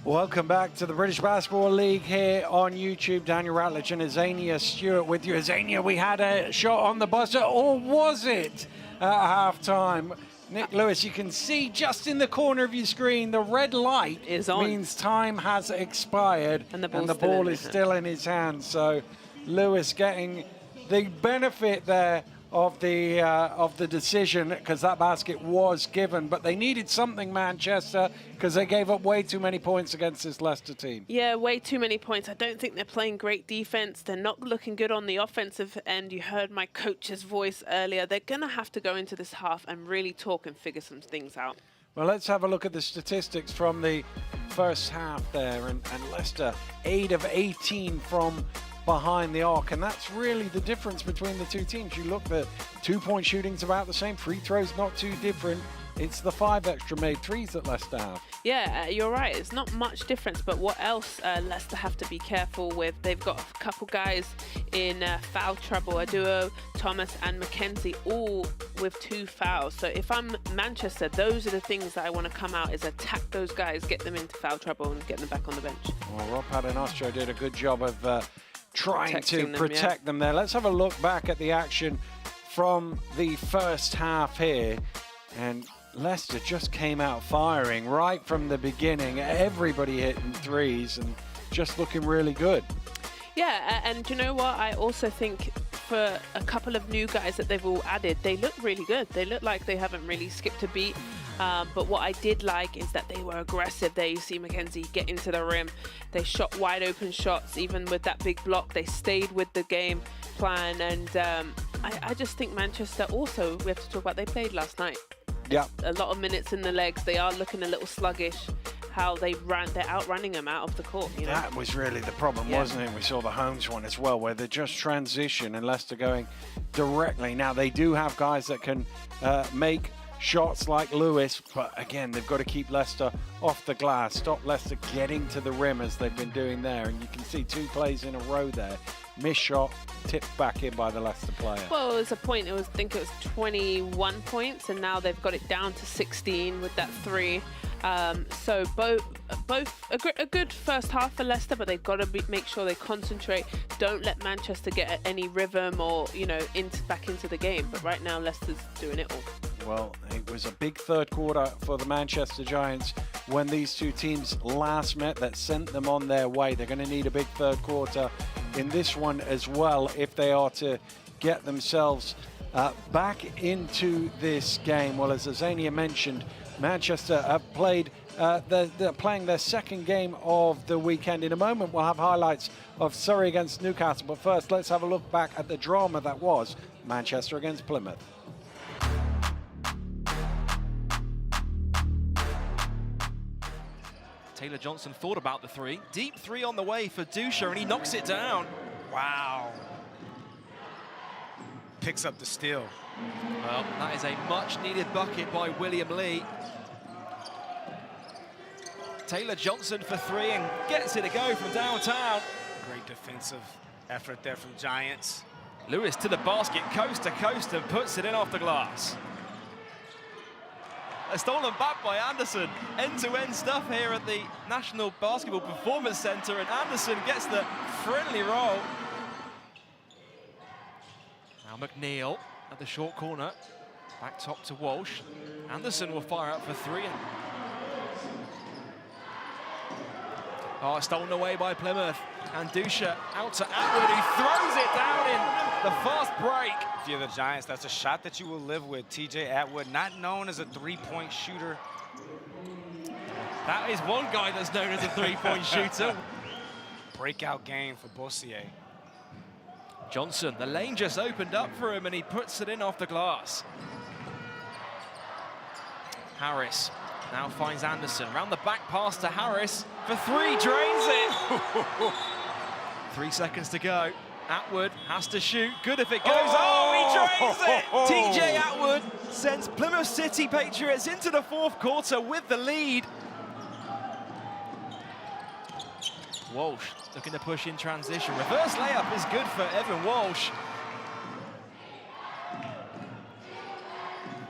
Welcome back to the British Basketball League here on YouTube. Daniel Ratledge and Azania Stewart with you. Azania, we had a shot on the buzzer, or was it at half-time? Nick Lewis, you can see just in the corner of your screen, the red light is on. Means time has expired, and the ball is still in his hands. So Lewis getting the benefit there of the decision, because that basket was given, but they needed something, Manchester, because they gave up way too many points against this Leicester team. Yeah, way too many points. I don't think they're playing great defense. They're not looking good on the offensive end. You heard my coach's voice earlier. They're going to have to go into this half and really talk and figure some things out. Well, let's have a look at the statistics from the first half there, and Leicester 8 of 18 from behind the arc, and that's really the difference between the two teams. You look, the 2-point shooting's about the same, free throws not too different. It's the 5 extra made threes that Leicester have. Yeah, you're right. It's not much difference, but what else Leicester have to be careful with? They've got a couple guys in foul trouble, a duo, Thomas and Mackenzie, all with 2 fouls. So if I'm Manchester, those are the things that I want to come out, is attack those guys, get them into foul trouble and get them back on the bench. Well, Rob Padenastro did a good job of trying to Protecting protect them there. Let's have a look back at the action from the first half here. And Leicester just came out firing right from the beginning. Everybody hitting threes and just looking really good. Yeah, and you know what? I also think for a couple of new guys that they've all added, they look really good. They look like they haven't really skipped a beat. But what I did like is that they were aggressive. There you see Mackenzie get into the rim. They shot wide open shots. Even with that big block, they stayed with the game plan. And I just think Manchester also, we have to talk about, they played last night. Yeah. A lot of minutes in the legs. They are looking a little sluggish. How they're outrunning them out of the court. You know? That was really the problem, wasn't it? We saw the Holmes one as well, where they just transition and Leicester going directly. Now, they do have guys that can make shots like Lewis, but again, they've got to keep Leicester off the glass, stop Leicester getting to the rim as they've been doing there. And you can see 2 plays in a row there. Missed shot, tipped back in by the Leicester player. Well, it was a point. I think it was 21 points, and now they've got it down to 16 with that 3. So both a good first half for Leicester, but they've got to make sure they concentrate. Don't let Manchester get any rhythm or back into the game. But right now, Leicester's doing it all. Well, it was a big third quarter for the Manchester Giants when these two teams last met that sent them on their way. They're going to need a big third quarter in this one as well if they are to get themselves back into this game. Well, as Azania mentioned, Manchester have played, they're playing their second game of the weekend. In a moment, we'll have highlights of Surrey against Newcastle. But first, let's have a look back at the drama that was Manchester against Plymouth. Taylor Johnson thought about the 3. Deep 3 on the way for Dusha, and he knocks it down. Wow. Picks up the steal. Well, that is a much-needed bucket by William Lee. Taylor Johnson for 3 and gets it to go from downtown. Great defensive effort there from Giants. Lewis to the basket, coast to coast, and puts it in off the glass. A stolen back by Anderson. End-to-end stuff here at the National Basketball Performance Center, and Anderson gets the friendly roll. Now McNeil at the short corner. Back top to Walsh. Anderson will fire up for 3. Oh, stolen away by Plymouth. And Dusha out to Atwood, who throws it down in the fast break. If you're the Giants, that's a shot that you will live with. TJ Atwood, not known as a 3-point shooter. That is one guy that's known as a 3-point shooter. Breakout game for Bossier. Johnson, the lane just opened up for him and he puts it in off the glass. Harris now finds Anderson. Round the back pass to Harris for 3, drains it. 3 seconds to go. Atwood has to shoot. Good if it goes. Oh, he drains it! TJ Atwood sends Plymouth City Patriots into the 4th quarter with the lead. Walsh looking to push in transition. Reverse layup is good for Evan Walsh.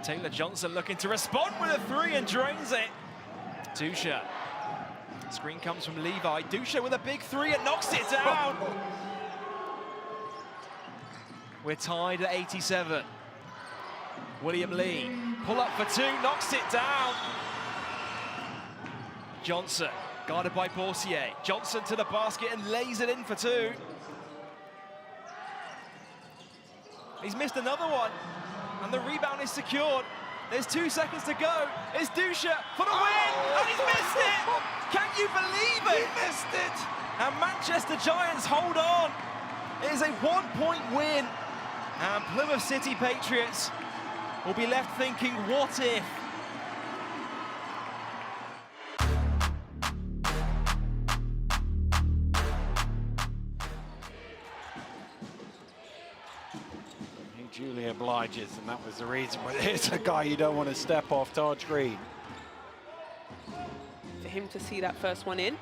Taylor Johnson looking to respond with a 3 and drains it. Dusha Screen comes from Levi. Dusha with a big three and knocks it down. We're tied at 87. William Lee, pull up for two, knocks it down. Johnson, guarded by Borsier. Johnson to the basket and lays it in for two. He's missed another one, and the rebound is secured. There's 2 seconds to go. It's Dusha for the win, and he's missed it! Can you believe it? He missed it! And Manchester Giants hold on. It is a 1-point win, and Plymouth City Patriots will be left thinking, what if? He duly obliges, and that was the reason. But here's a guy you don't want to step off, Taj Green. For him to see that first one in.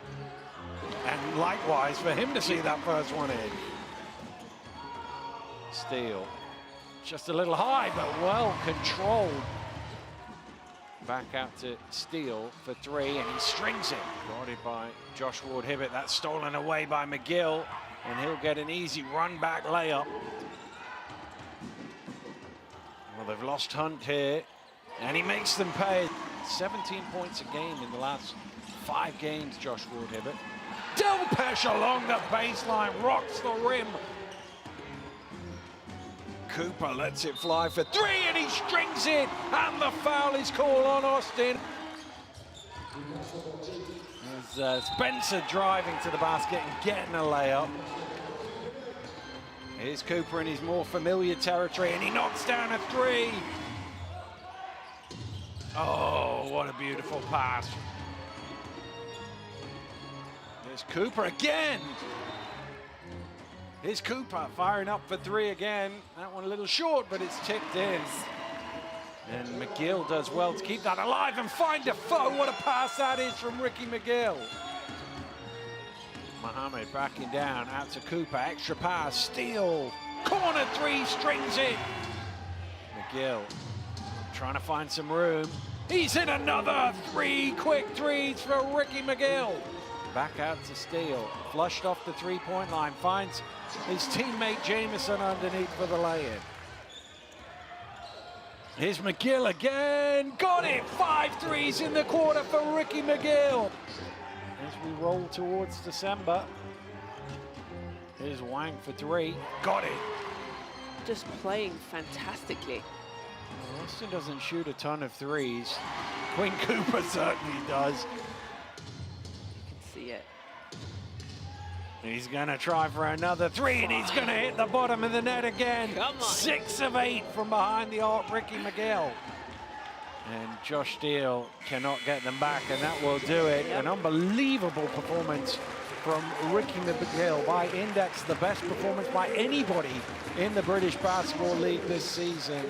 And likewise, for him to see that first one in. Steele. Just a little high, but well controlled. Back out to Steele for three, and he strings it. Guarded by Josh Ward-Hibbett. That's stolen away by McGill, and he'll get an easy run-back layup. Well, they've lost Hunt here, and he makes them pay. 17 points a game in the last 5 games, Josh Ward-Hibbett. Delpesh along the baseline, rocks the rim. Cooper lets it fly for three, and he strings it, and the foul is called on Austin. There's Spencer driving to the basket and getting a layup. Here's Cooper in his more familiar territory, and he knocks down a three. Oh, what a beautiful pass. There's Cooper again. Here's Cooper firing up for three again. That one a little short, but it's tipped in. And McGill does well to keep that alive and find Defoe. What a pass that is from Ricky McGill. Mohammed backing down, out to Cooper, extra pass, steal. Corner three, strings it. McGill trying to find some room. He's in another three, quick threes for Ricky McGill. Back out to Steele, flushed off the three-point line, finds his teammate Jameson underneath for the lay-in. Here's McGill again, got it! 5 threes in the quarter for Ricky McGill. As we roll towards December, here's Wang for three, got it. Just playing fantastically. Austin doesn't shoot a ton of threes. Quinn Cooper certainly does. See it. He's gonna try for another three, and he's gonna hit the bottom of the net again. Come on. 6 of 8 from behind the arc, Ricky McGill. And Josh Steele cannot get them back, and that will do it. Yep. An unbelievable performance from Ricky McGill, by index the best performance by anybody in the British Basketball League this season.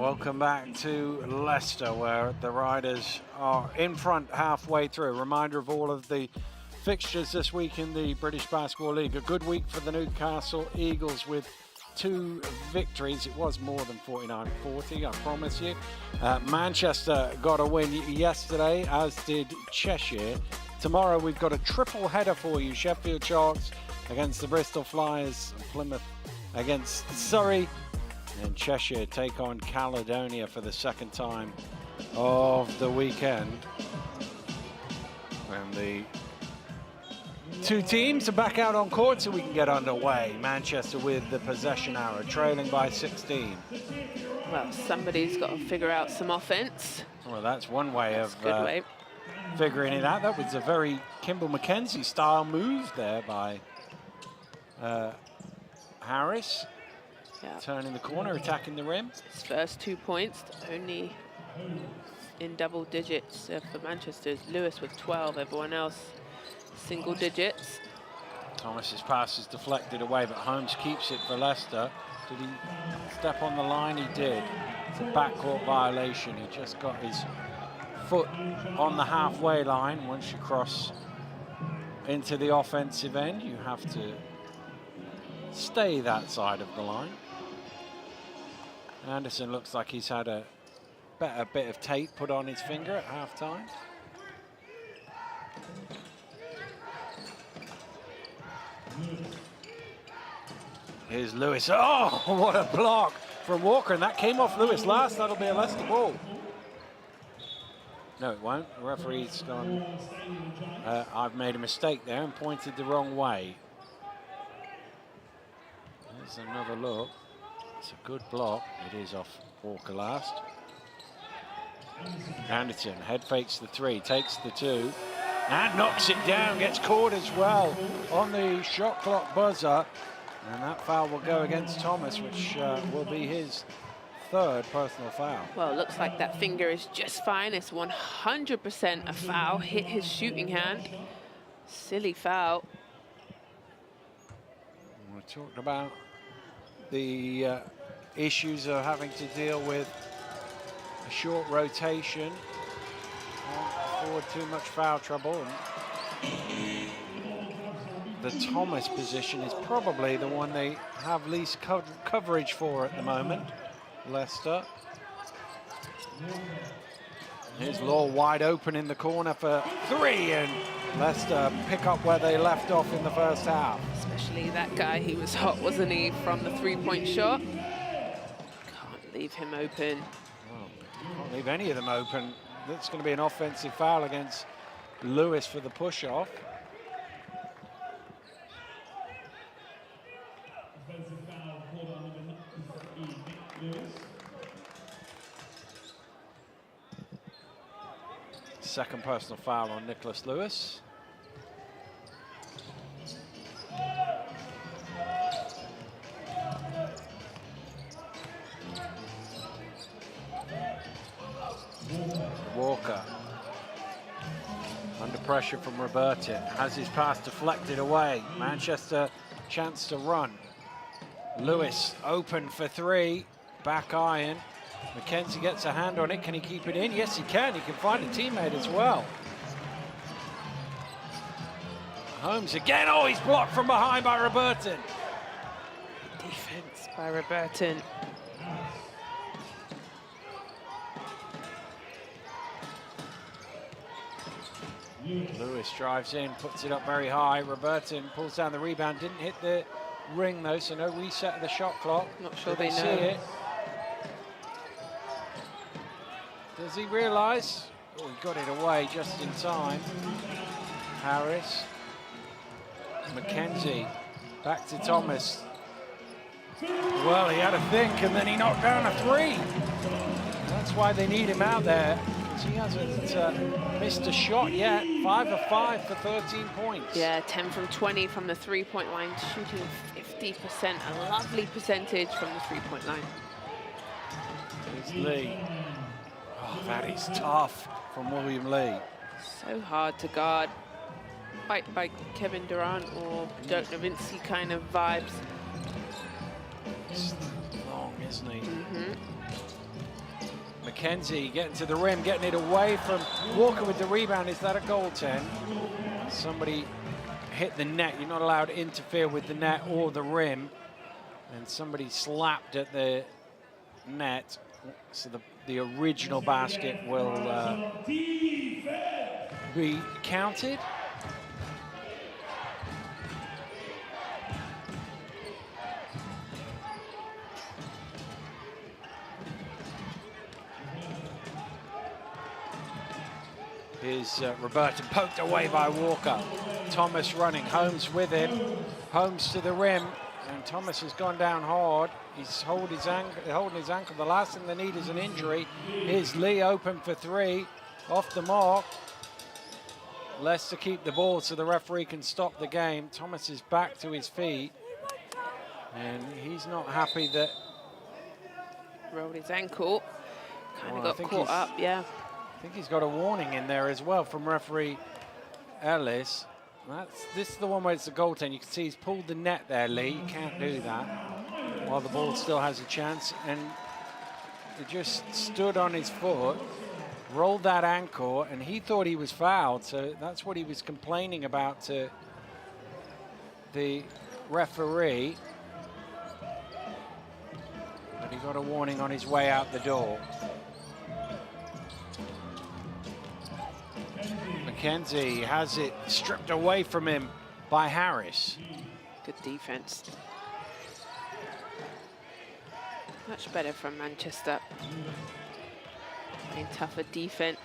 Welcome back to Leicester, where the Riders are in front halfway through. Reminder of all of the fixtures this week in the British Basketball League. A good week for the Newcastle Eagles with 2 victories. It was more than 49-40, I promise you. Manchester got a win yesterday, as did Cheshire. Tomorrow we've got a triple header for you. Sheffield Sharks against the Bristol Flyers, and Plymouth against Surrey. And Cheshire take on Caledonia for the second time of the weekend. And the 2 teams are back out on court so we can get underway. Manchester with the possession arrow, trailing by 16. Well, somebody's got to figure out some offense. Well, that's one way That's of a good way. figuring it out. That was a very Kimball McKenzie style move there by Harris. Yeah. Turning the corner, attacking the rim. His first 2 points, only in double digits for Manchester. Lewis with 12, everyone else single digits. Thomas's pass is deflected away, but Holmes keeps it for Leicester. Did he step on the line? He did. It's a backcourt violation. He just got his foot on the halfway line. Once you cross into the offensive end, you have to stay that side of the line. Anderson looks like he's had a better bit of tape put on his finger at half-time. Here's Lewis. Oh, what a block from Walker, and that came off Lewis last. That'll be a Leicester ball. No, it won't. The referee's gone. I've made a mistake there and pointed the wrong way. There's another look. It's a good block. It is off Walker last. Anderson head fakes the 3, takes the 2, and knocks it down. Gets caught as well on the shot clock buzzer. And that foul will go against Thomas, which will be his 3rd personal foul. Well, it looks like that finger is just fine. It's 100% a foul. Hit his shooting hand. Silly foul. We talked about the issues of having to deal with a short rotation. Can't afford too much foul trouble. And the Thomas position is probably the one they have least coverage for at the moment, Leicester. Here's Law wide open in the corner for 3, and Leicester pick up where they left off in the first half. Especially that guy, he was hot, wasn't he, from the 3-point shot? Can't leave him open. Well, can't leave any of them open. That's going to be an offensive foul against Lewis for the push-off. Second personal foul on Nicholas Lewis. Walker under pressure from Robertin, has his pass deflected away. Manchester chance to run. Lewis open for 3, back iron. McKenzie gets a hand on it. Can he keep it in? Yes, he can. He can find a teammate as well. Holmes again. Oh, he's blocked from behind by Robertin. Defense by Robertin. Lewis drives in, puts it up very high. Robertin pulls down the rebound. Didn't hit the ring though, so no reset of the shot clock. Not sure Did they see know. it. Does he realise? Oh, he got it away just in time. Harris. McKenzie. Back to Thomas. Well, he had a think and then he knocked down a 3. That's why they need him out there, because he hasn't missed a shot yet. 5 of 5 for 13 points. Yeah, 10 from 20 from the 3-point line, shooting 50%. A lovely percentage from the 3-point line. Here's Lee. Oh, that is tough from William Lee. So hard to guard. Quite by Kevin Durant or Dirk Nowitzki kind of vibes. He's long, isn't he? McKenzie getting to the rim, getting it away from Walker with the rebound. Is that a goaltend? Somebody hit the net. You're not allowed to interfere with the net or the rim. And somebody slapped at the net. So the original basket will be counted. Here's Roberto poked away by Walker. Thomas running, Holmes with him. Holmes to the rim, and Thomas has gone down hard. He's holding his ankle. The last thing they need is an injury. Here's Lee open for three, off the mark. Leicester keep the ball so the referee can stop the game. Thomas is back to his feet, and he's not happy that... Rolled his ankle, kind of Well, got caught up, yeah. I think he's got a warning in there as well from referee Ellis. This is the one where it's the goaltend. You can see he's pulled the net there, Lee. You can't do that while the ball still has a chance. And he just stood on his foot, rolled that ankle, and he thought he was fouled. So that's what he was complaining about to the referee. But he got a warning on his way out the door. McKenzie has it stripped away from him by Harris. Good defense. Much better from Manchester. Playing tougher defense,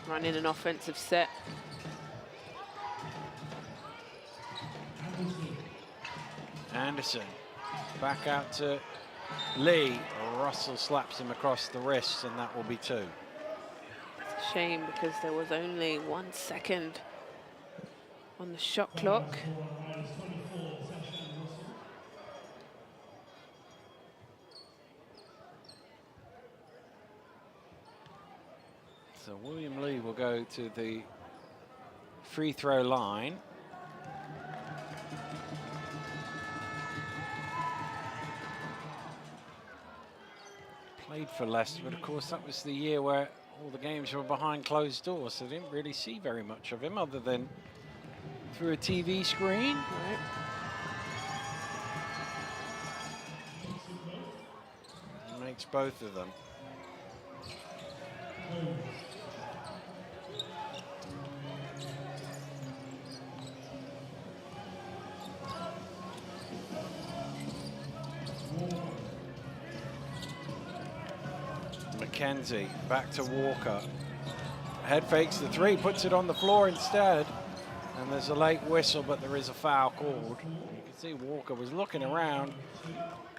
running an offensive set. Anderson back out to Lee. Russell slaps him across the wrist, and that will be two. Shame because there was only 1 second on the shot clock. So William Lee will go to the free throw line. Played for Leicester, but of course that was the year where all the games were behind closed doors, so they didn't really see very much of him other than through a TV screen. Right. He makes both of them. McKenzie back to Walker. Head fakes the three, puts it on the floor instead. And there's a late whistle, but there is a foul called. You can see Walker was looking around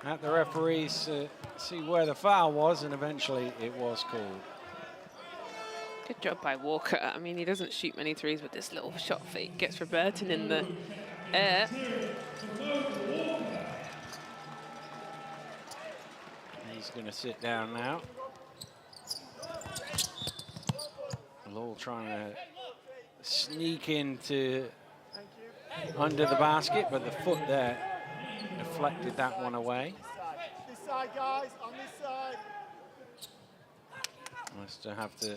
at the referees to see where the foul was, and eventually it was called. Good job by Walker. I mean, he doesn't shoot many threes, but this little shot fake gets Roberton in the air. He's going to sit down now. Lowell trying to sneak into under the basket, but the foot there deflected that one away. This side, guys, on this side. Leicester have to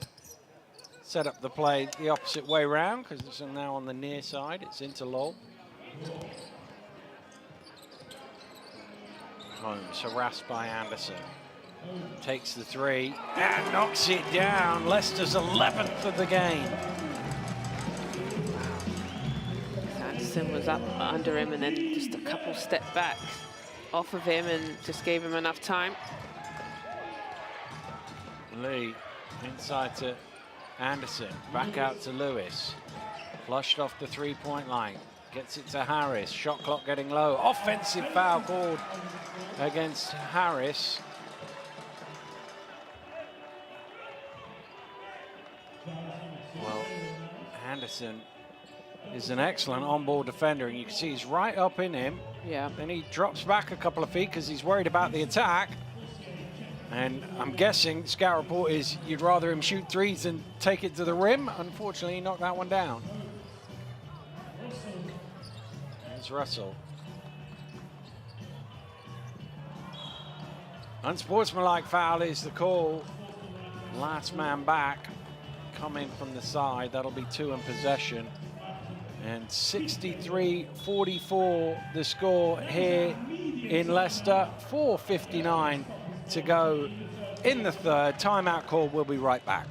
set up the play the opposite way round because it's now on the near side. It's into Lowell. Holmes harassed by Anderson. Takes the three and knocks it down. Leicester's 11th of the game. Anderson was up under him and then just a couple step back off of him and just gave him enough time. Lee inside to Anderson, back out to Lewis. Flushed off the three-point line. Gets it to Harris. Shot clock getting low. Offensive foul called against Harris. Well, Anderson is an excellent on-ball defender, and you can see he's right up in him. Yeah. Then he drops back a couple of feet because he's worried about the attack. And I'm guessing scout report is you'd rather him shoot threes than take it to the rim. Unfortunately, he knocked that one down. There's Russell. Unsportsmanlike foul is the call Last man back coming from the side. That'll be 2 in possession. And 63-44 the score here in Leicester. 4:59 to go in the third. Timeout call. We'll be right back.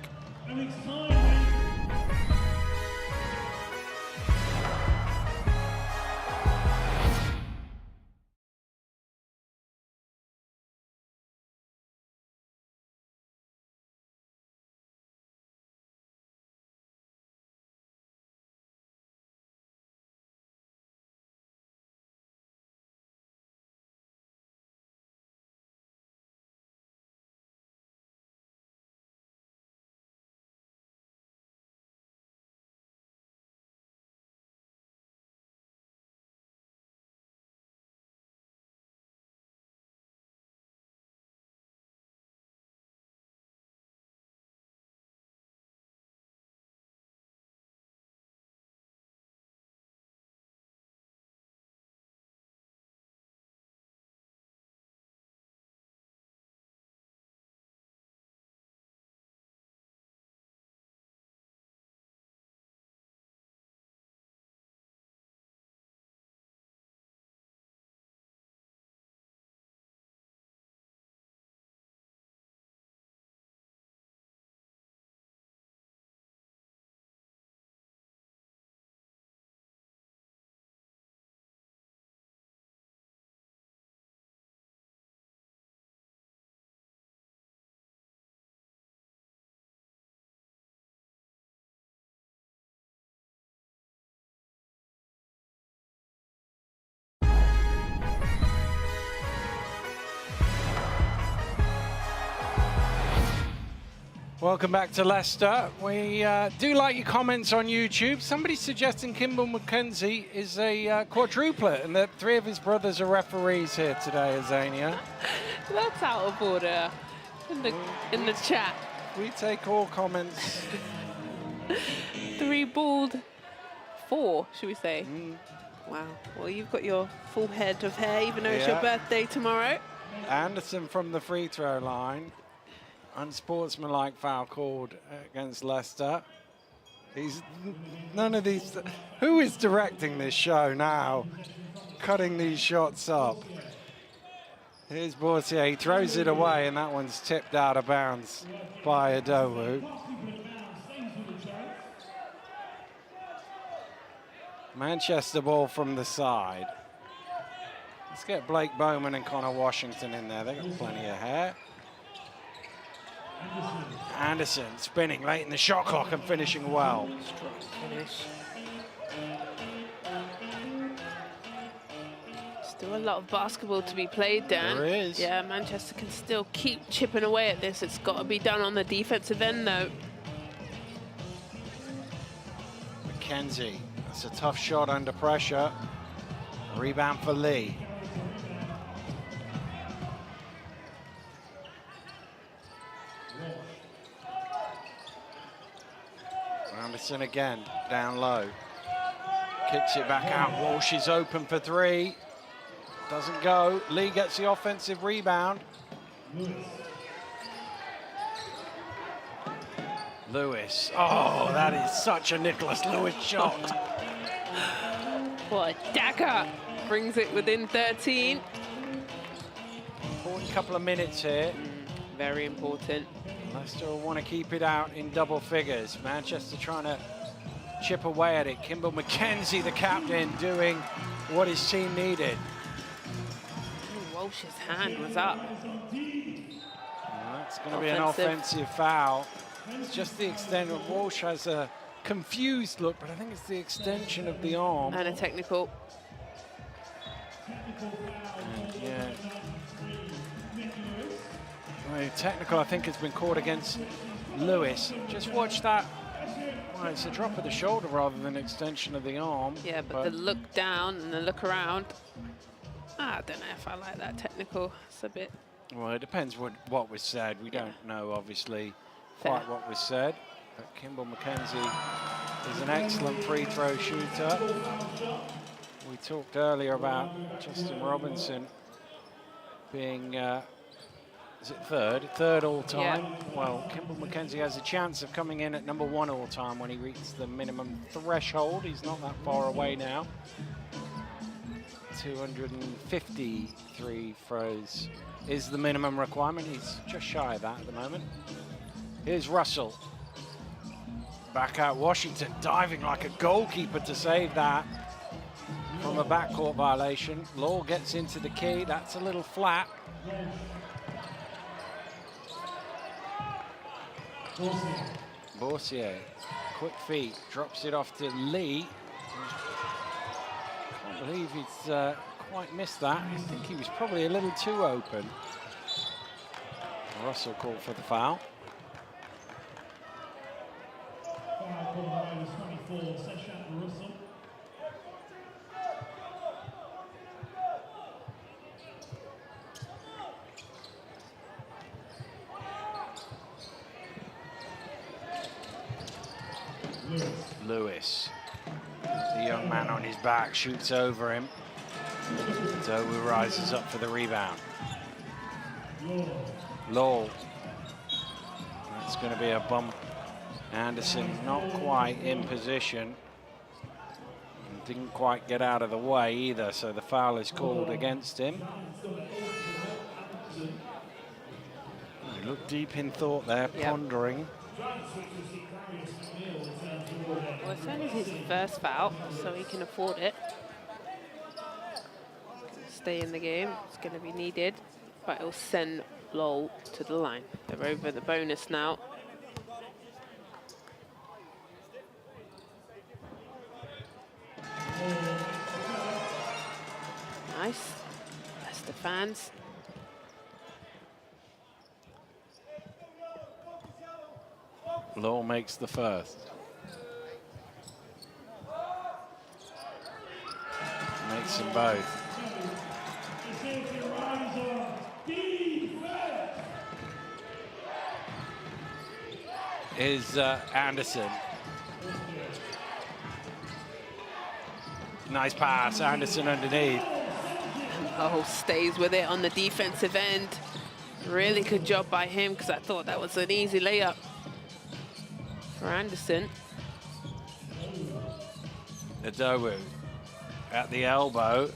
Welcome back to Leicester. We do like your comments on YouTube. Somebody's suggesting Kimball McKenzie is a quadruplet and that 3 of his brothers are referees here today, Azania. That's out of order in the chat. We take all comments. 3 bald, 4, should we say? Wow. Well, you've got your full head of hair, even though it's your birthday tomorrow. Anderson from the free throw line. Unsportsmanlike foul called against Leicester. He's none of these. Who is directing this show now? Cutting these shots up. Here's Bortier. He throws it away, and that one's tipped out of bounds by Adowu. Manchester ball from the side. Let's get Blake Bowman and Connor Washington in there. They got plenty of hair. Anderson spinning late in the shot clock and finishing well. Strong finish. Still a lot of basketball to be played, Dan. There is. Yeah, Manchester can still keep chipping away at this. It's got to be done on the defensive end, though. McKenzie, that's a tough shot under pressure. Rebound for Lee. Anderson again, down low. Kicks it back out. Walsh is open for 3. Doesn't go. Lee gets the offensive rebound. Lewis. Oh, that is such a Nicholas Lewis shot. What a dagger. Brings it within 13. Important couple of minutes here. Very important. Leicester will want to keep it out in double figures. Manchester trying to chip away at it. Kimball McKenzie, the captain, doing what his team needed. Walsh's hand was up. That's going to be an offensive foul. It's just the extent of Walsh has a confused look, but I think it's the extension of the arm. And a technical. Yeah. Well, technical, I think, has been called against Lewis. Just watch that. Well, it's a drop of the shoulder rather than extension of the arm. Yeah, but the look down and the look around. I don't know if I like that technical. It's a bit. Well, it depends what was said. We don't know, obviously, quite what was said. But Kimball McKenzie is an excellent free throw shooter. We talked earlier about Justin Robinson being Is it third? Third all-time. Yeah. Well, Kimball Mackenzie has a chance of coming in at number 1 all-time when he reaches the minimum threshold. He's not that far away now. 253 throws is the minimum requirement. He's just shy of that at the moment. Here's Russell. Back out Washington, diving like a goalkeeper to save that from a backcourt violation. Law gets into the key. That's a little flat. Boursier, quick feet, drops it off to Lee. Can't believe he's quite missed that. I think he was probably a little too open. Russell called for the foul. Lewis, the young man on his back, shoots over him. Dowu rises up for the rebound. Lowell. That's going to be a bump. Anderson not quite in position. Didn't quite get out of the way either, so the foul is called against him. He looked deep in thought there, pondering. Well, it's only his first foul, so he can afford it. Stay in the game, it's going to be needed, but it'll send Lowell to the line. They're over the bonus now. Nice. Leicester fans. Lowell makes the first. Makes them both. Is Anderson. Nice pass, Anderson underneath. Oh, stays with it on the defensive end. Really good job by him, because I thought that was an easy layup for Anderson. Dowu at the elbow.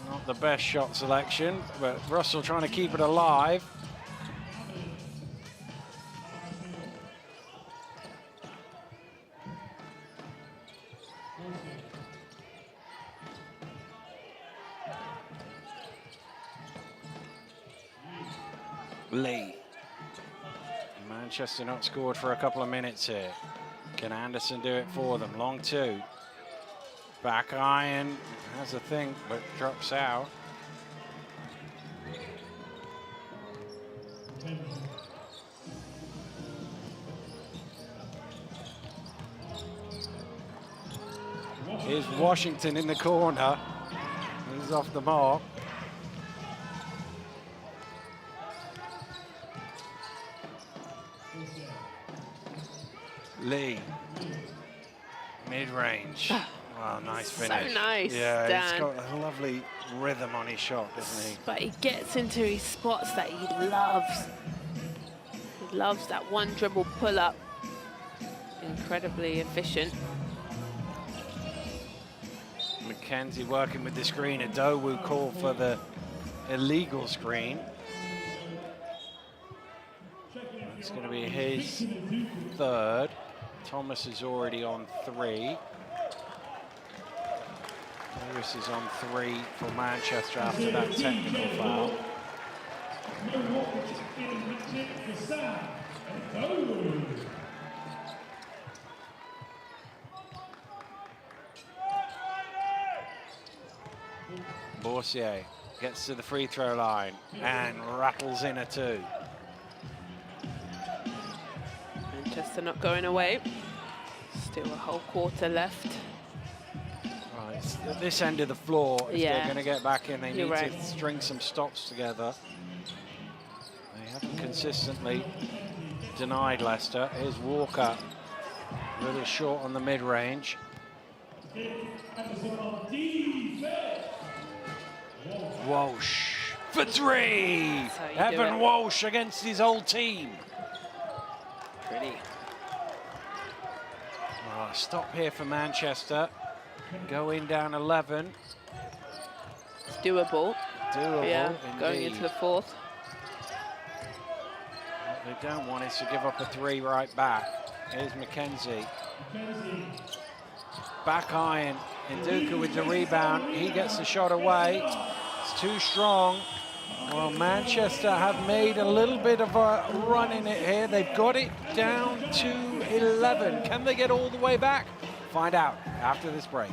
Not the best shot selection, but Russell trying to keep it alive. Lee. Manchester not scored for a couple of minutes here. Can Anderson do it for them? Long two. Back iron has a thing, but drops out. Here's Washington in the corner. He's off the mark. Lee, mid-range. Wow, nice finish. So nice, yeah, Dan. He's got a lovely rhythm on his shot, doesn't he? But he gets into his spots that he loves. He loves that one dribble pull-up. Incredibly efficient. Mackenzie working with the screen. Dowu called for the illegal screen. It's going to be his third. Thomas is already on 3. Lewis is on 3 for Manchester after that technical foul. Boursier gets to the free throw line and rattles in a 2. Manchester not going away. Still a whole quarter left. Right, at this end of the floor, if they're going to get back in, they need right. to string some stops together. They haven't consistently denied Leicester. Here's Walker, a little short on the mid-range. Walsh for three. how you do Evan it. Walsh against his old team. Pretty. Oh, stop here for Manchester. Going down 11. It's doable. Doable, Yeah, going indeed. into the fourth. What they don't want is to give up a three right back. Here's Mackenzie. Back iron. Nduka with the rebound. He gets the shot away. It's too strong. Well, Manchester have made a little bit of a run in it here. They've got it down to 11. Can they get all the way back? Find out after this break.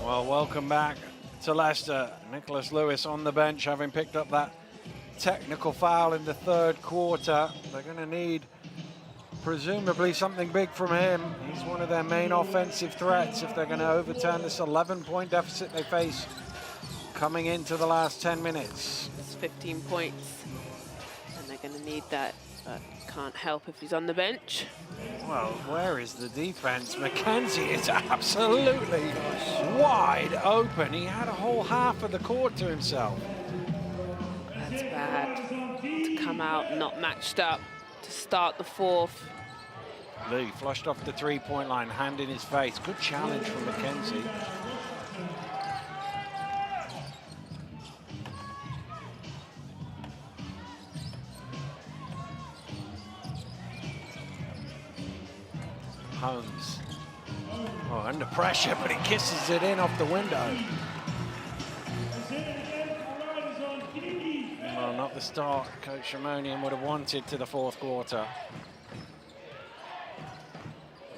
Well, welcome back to Leicester. Nicholas Lewis on the bench, having picked up that technical foul in the third quarter. They're going to need, presumably, something big from him. He's one of their main offensive threats if they're going to overturn this 11-point deficit they face coming into the last 10 minutes. It's 15 points. And they're going to need that. But can't help if he's on the bench. Well, where is the defense? Mackenzie is absolutely wide open. He had a whole half of the court to himself. That's bad. To come out not matched up to start the fourth. Lee flushed off the three-point line, hand in his face. Good challenge from Mackenzie. Holmes. Oh, under pressure, but he kisses it in off the window. Well, not the start Coach Shimonian would have wanted to the fourth quarter.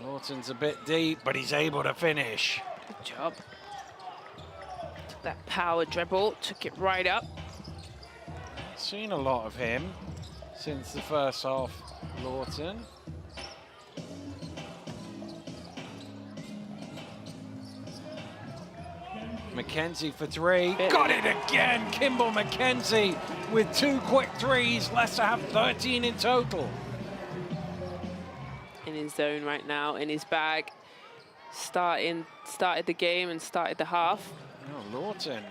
Norton's a bit deep, but he's able to finish. Good job. Took that power dribble, took it right up. Seen a lot of him since the first half, Lawton. Mackenzie for three. Got it again, Kimball Mackenzie with two quick threes. Leicester have 13 in total. In his zone right now, in his bag. Started the game and started the half. Oh, Lawton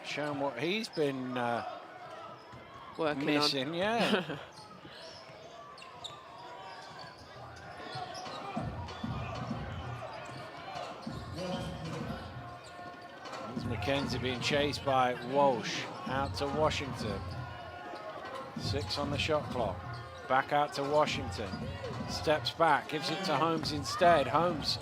showing what he's been Working missing, on. yeah. Mackenzie being chased by Walsh out to Washington. 6 on the shot clock. Back out to Washington. Steps back, gives it to Holmes instead. Holmes,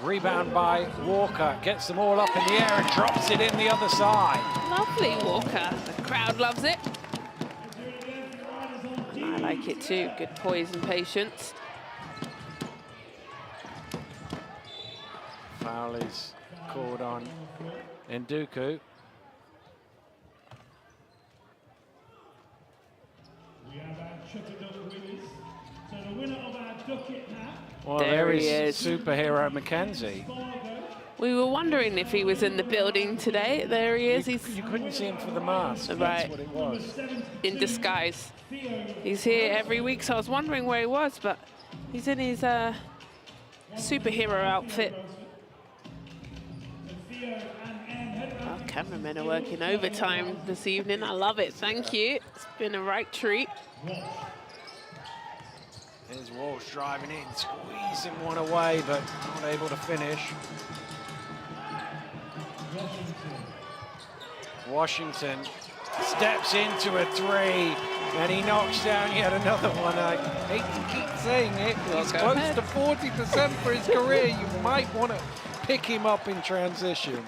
rebound by Walker, gets them all up in the air and drops it in the other side. Lovely, Walker. The crowd loves it. And I like it too. Good poise and patience. Foul is called on Nduku. Well, there he is, superhero Mackenzie. We were wondering if he was in the building today. There he is. You couldn't see him for the mask. Right. That's what it was. In disguise. He's here every week, so I was wondering where he was, but he's in his superhero outfit. Our cameramen are working overtime this evening. I love it. Thank you. It's been a right treat. Here's Walsh driving in, squeezing one away, but not able to finish. Washington steps into a 3, and he knocks down yet another one. I hate to keep saying it, but he's close to 40% for his career. You might want to pick him up in transition.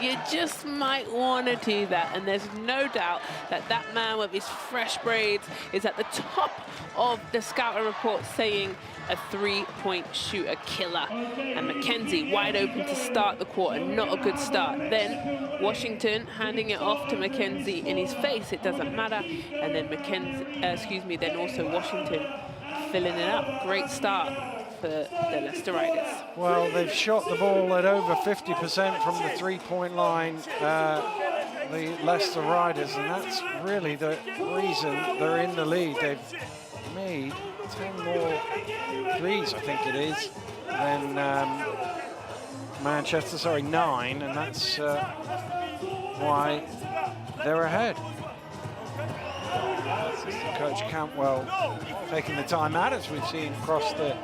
You just might want to do that, and there's no doubt that that man with his fresh braids is at the top of the scouting report saying a 3-point shooter killer. And Mackenzie wide open to start the quarter, not a good start. Then Washington handing it off to Mackenzie in his face, it doesn't matter. And then then also Washington filling it up. Great start for the Leicester Riders. Well, they've shot the ball at over 50% from the 3-point line, the Leicester Riders, and that's really the reason they're in the lead. They've made 10 more threes, I think it is, than Manchester, sorry, 9, and that's why they're ahead. Coach Cantwell taking the time out, as we've seen across the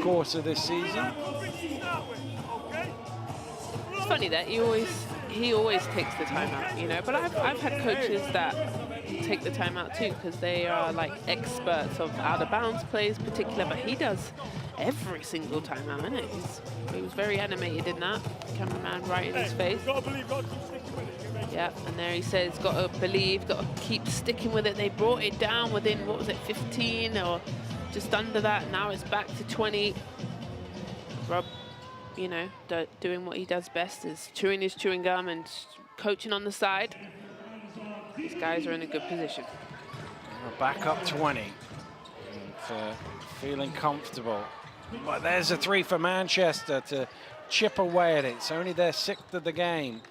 course of this season. It's funny that he always takes the time out, you know, but I've had coaches that take the time out too, because they are like experts of out of bounds plays particular, but he does every single time out, isn't it? He was very animated in that. Cameraman right in his face. Yeah, and there he says, got to believe, got to keep sticking with it. They brought it down within, what was it, 15 or just under that. Now it's back to 20. Rob, you know, doing what he does best is chewing his chewing gum and coaching on the side. These guys are in a good position. We're back up 20. And, feeling comfortable. But there's a 3 for Manchester to chip away at it. It's only their 6th of the game.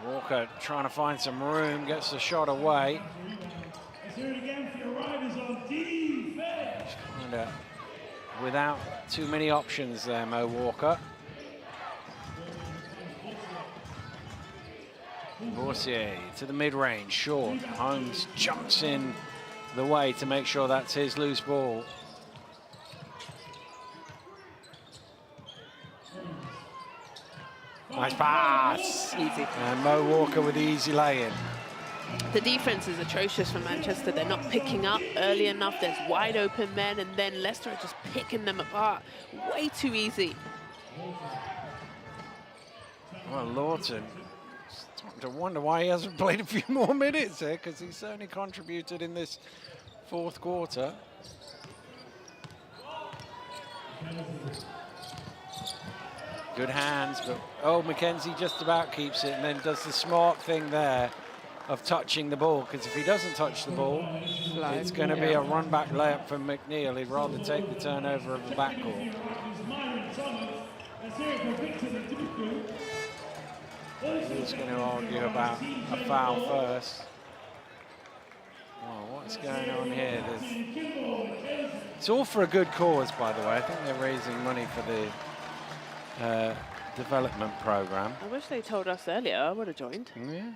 Walker trying to find some room, gets the shot away. Kinda without too many options there, Mo Walker. Boursier to the mid-range, short. Holmes jumps in the way to make sure that's his loose ball. Nice pass. Easy. And Mo Walker with the easy lay-in. The defense is atrocious for Manchester. They're not picking up early enough. There's wide open men, and then Leicester are just picking them apart. Way too easy. Well, Lawton, starting to wonder why he hasn't played a few more minutes here, because he's certainly contributed in this 4th quarter. Good hands, but oh, Mackenzie just about keeps it and then does the smart thing there of touching the ball, because if he doesn't touch the ball, it's going to be a run-back layup from McNeil. He'd rather take the turnover of the backcourt. He's going to argue about a foul first. Oh, what's going on here? It's all for a good cause, by the way. I think they're raising money for the development program. I wish they told us earlier. I would have joined. Yeah.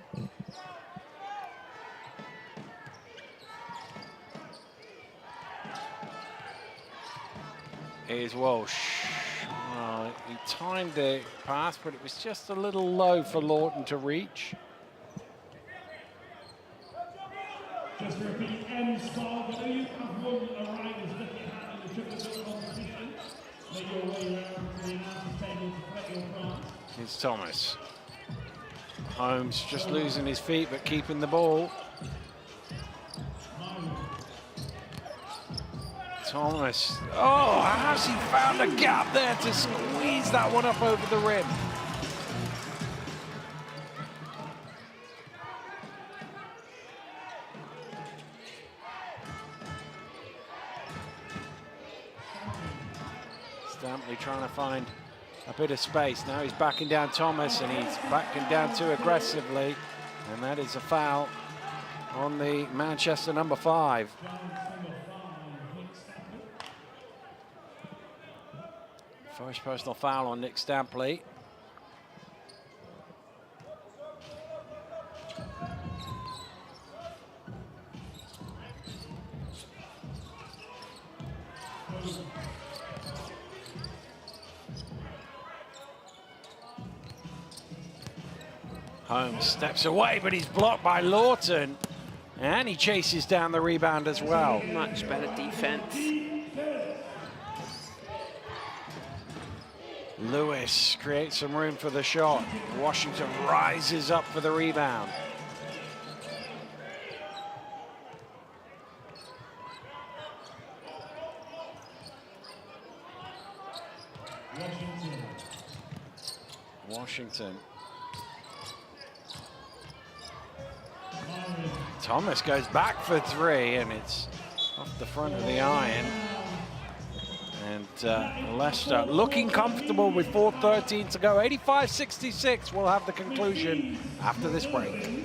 is Walsh. Well, he timed the pass, but it was just a little low for Lawton to reach. Just to repeat, M's call, whether you have won a Riders looking at the triple competition, make your way around to the announcer's table to collect your prize. It's Thomas. Holmes just losing his feet, but keeping the ball. Thomas. Oh, has he found a gap there to squeeze that one up over the rim? Stampley trying to find a bit of space. Now he's backing down Thomas, and he's backing down too aggressively. And that is a foul on the Manchester number 5. First personal foul on Nick Stampley. Holmes steps away, but he's blocked by Lawton. And he chases down the rebound as well. Much better defense. Lewis creates some room for the shot. Washington rises up for the rebound. Washington. Thomas goes back for 3, and it's off the front of the iron. And Leicester looking comfortable with 4:13 to go. 85-66. We'll have the conclusion after this break.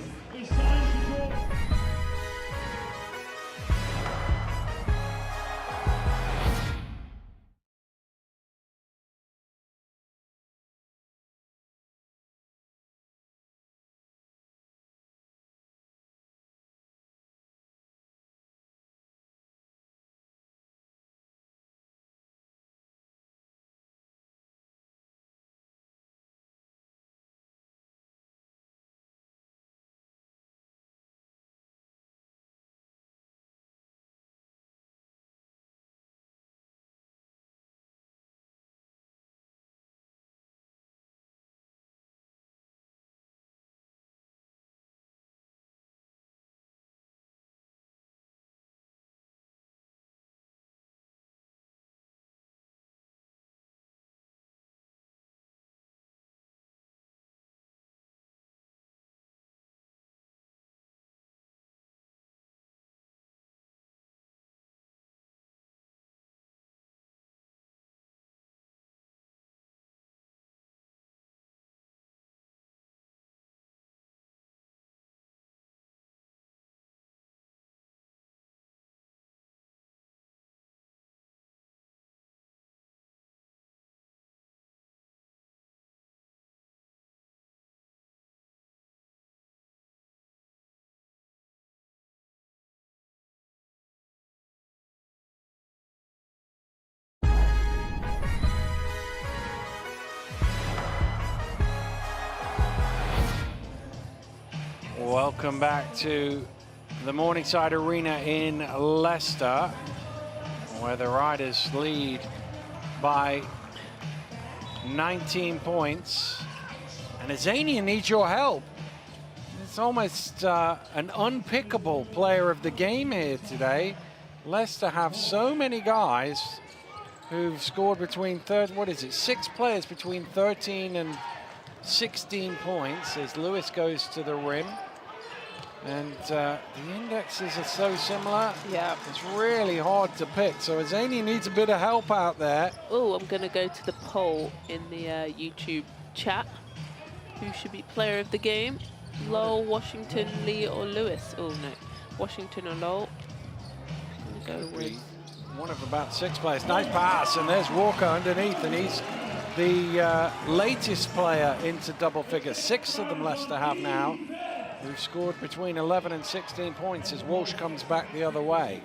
Welcome back to the Morningside Arena in Leicester, where the Riders lead by 19 points. And Azania needs your help. It's almost an unpickable player of the game here today. Leicester have so many guys who've scored between 6 players between 13 and 16 points as Lewis goes to the rim. And the indexes are so similar. Yeah. It's really hard to pick. So Azania needs a bit of help out there. Oh, I'm going to go to the poll in the YouTube chat. Who should be player of the game? Lowell, Washington, Lee, or Lewis? Oh, no. Washington or Lowell. I'm going to go with one of about 6 players. Nice pass, and there's Walker underneath, and he's the latest player into double figures. 6 of them Leicester have now, who've scored between 11 and 16 points as Walsh comes back the other way.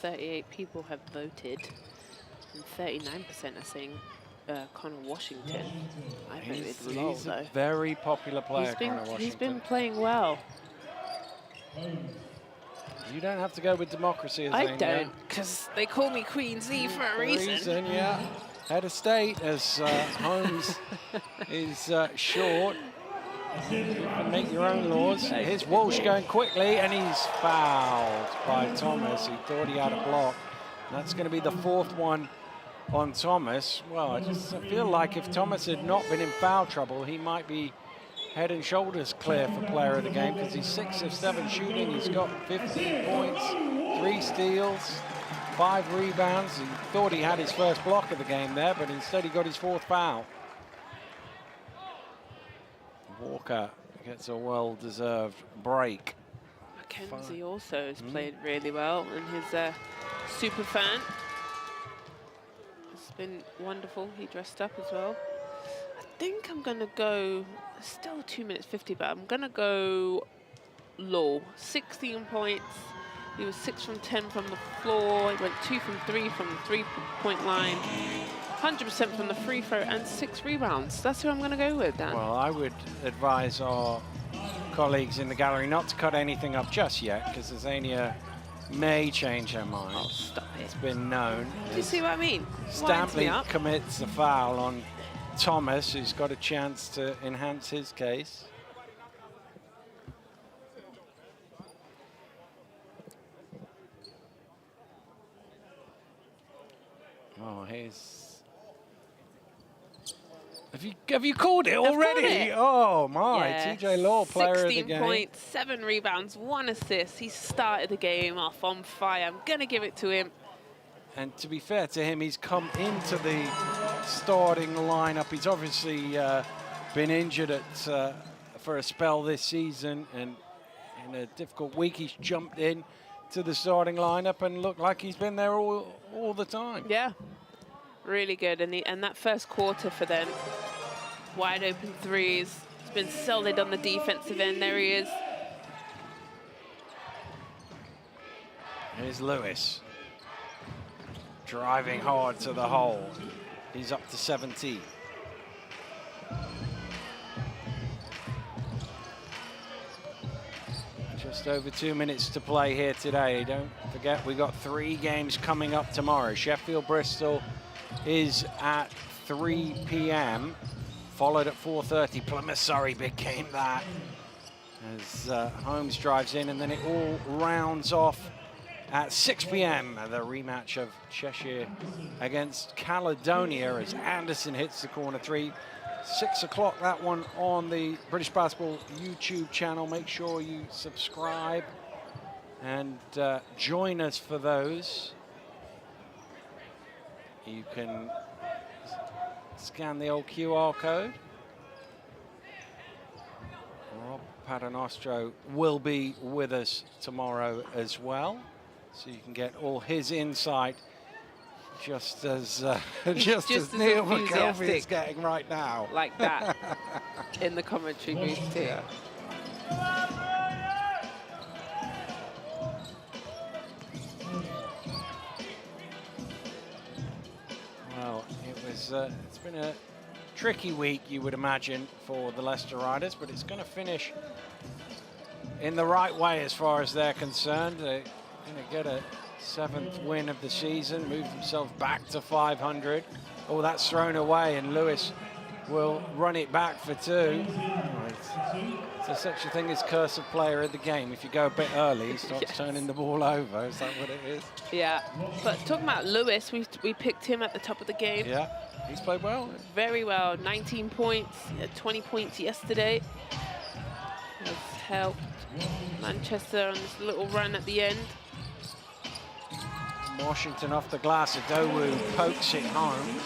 38 people have voted, and 39% are saying Connor Washington. I voted Lol, he's though. a very popular player, Connor Washington. He's been playing well. You don't have to go with democracy, as I don't, because they call me Queen Z for a reason. Yeah. Head of state, as Holmes is short. You can make your own laws. Here's Walsh going quickly, and he's fouled by Thomas. He thought he had a block. That's going to be the 4th one on Thomas. Well, I feel like if Thomas had not been in foul trouble, he might be head and shoulders clear for player of the game, because he's 6 of 7 shooting. He's got 15 points, 3 steals, 5 rebounds. He thought he had his first block of the game there, but instead he got his 4th foul. Walker gets a well-deserved break. Mackenzie also has played really well, and his super fan has been wonderful. He dressed up as well. I think I'm going to go, still 2 minutes 50, but I'm going to go Law. 16 points. He was 6 from 10 from the floor. He went 2 from 3 from the three-point line. 100% from the free throw and 6 rebounds. That's who I'm going to go with, Dan. Well, I would advise our colleagues in the gallery not to cut anything up just yet, because Azania may change her mind. Oh, stop it. It's been known. Do you see what I mean? Stampley commits a foul on Thomas, who's got a chance to enhance his case. Oh, here's... Have you called it already? It. Oh my, Yeah. TJ Law, player of the game. 16 points, 7 rebounds, 1 assist. He started the game off on fire. I'm going to give it to him. And to be fair to him, he's come into the starting lineup. He's obviously been injured for a spell this season, and in a difficult week, he's jumped in to the starting lineup and looked like he's been there all the time. Yeah, really good. And that first quarter for them, wide open threes. It's been solid on the defensive end. There he is. Here's Lewis, driving hard to the hole. He's up to 17. Just over 2 minutes to play here today. Don't forget, we got 3 games coming up tomorrow. Sheffield Bristol is at 3 p.m. followed at 4:30. Plymouth Surrey became that as Holmes drives in, and then it all rounds off at 6 p.m. the rematch of Cheshire against Caledonia as Anderson hits the corner 3. 6 o'clock, that one on the British Basketball YouTube channel. Make sure you subscribe and join us for those. You can scan the old QR code. Rob Paternostro will be with us tomorrow as well, so you can get all his insight just as Neil McKelvey is getting right now. Like that in the commentary booth too. Yeah. Well, it's been a tricky week, you would imagine, for the Leicester Riders, but it's going to finish in the right way as far as they're concerned. They're going to get a 7th win of the season, move themselves back to 500. Oh, that's thrown away, and Lewis will run it back for 2. There's such a thing as curse of player of the game. If you go a bit early, he starts turning the ball over. Is that what it is? Yeah, but talking about Lewis, we picked him at the top of the game. Yeah, he's played well. Very well, 19 points, 20 points yesterday. Has helped Manchester on this little run at the end. Washington off the glass, Adowu pokes it home.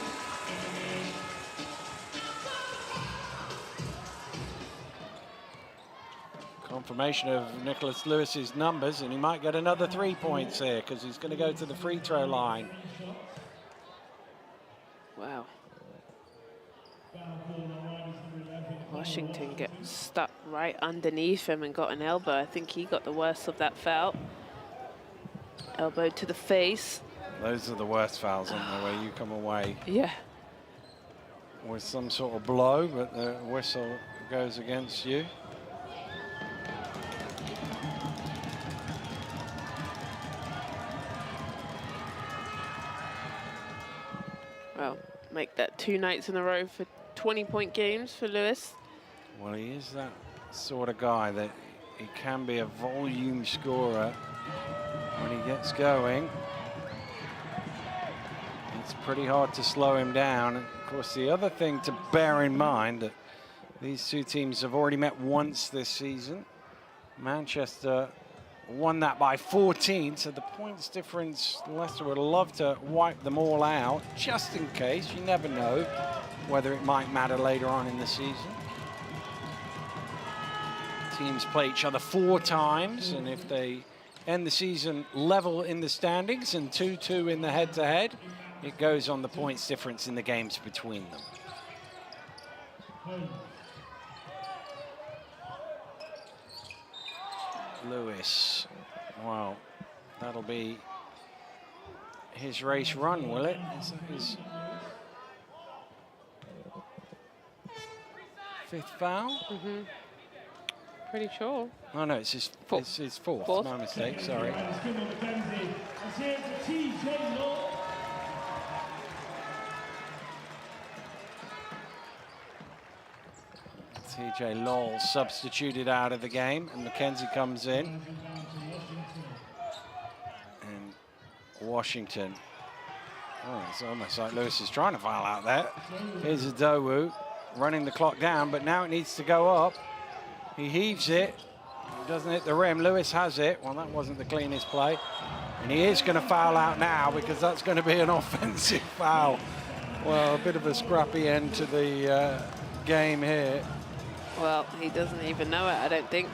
Confirmation of Nicholas Lewis's numbers, and he might get another 3 points here because he's going to go to the free throw line. Wow. Washington gets stuck right underneath him and got an elbow. I think he got the worst of that foul. Elbow to the face. Those are the worst fouls, aren't they, where you come away Yeah. with some sort of blow, but the whistle goes against you. Well, make that 2 nights in a row for 20-point games for Lewis. Well, he is that sort of guy that he can be a volume scorer when he gets going. It's pretty hard to slow him down. And of course, the other thing to bear in mind that these two teams have already met once this season. Manchester won that by 14, so the points difference, Leicester would love to wipe them all out, just in case. You never know whether it might matter later on in the season. Teams play each other 4 times, and if they end the season level in the standings and 2-2 in the head-to-head, it goes on the points difference in the games between them. Lewis, well, that'll be his race run, will it? Is that his 5th foul? Mm-hmm. Pretty sure. Oh no, it's his 4th. It's his 4th. My mistake, sorry. TJ Lowell substituted out of the game, and Mackenzie comes in. And Washington. Oh, it's almost like Lewis is trying to foul out there. Here's Adowu running the clock down, but now it needs to go up. He heaves it. It doesn't hit the rim. Lewis has it. Well, that wasn't the cleanest play. And he is going to foul out now because that's going to be an offensive foul. Well, a bit of a scrappy end to the game here. Well, he doesn't even know it, I don't think.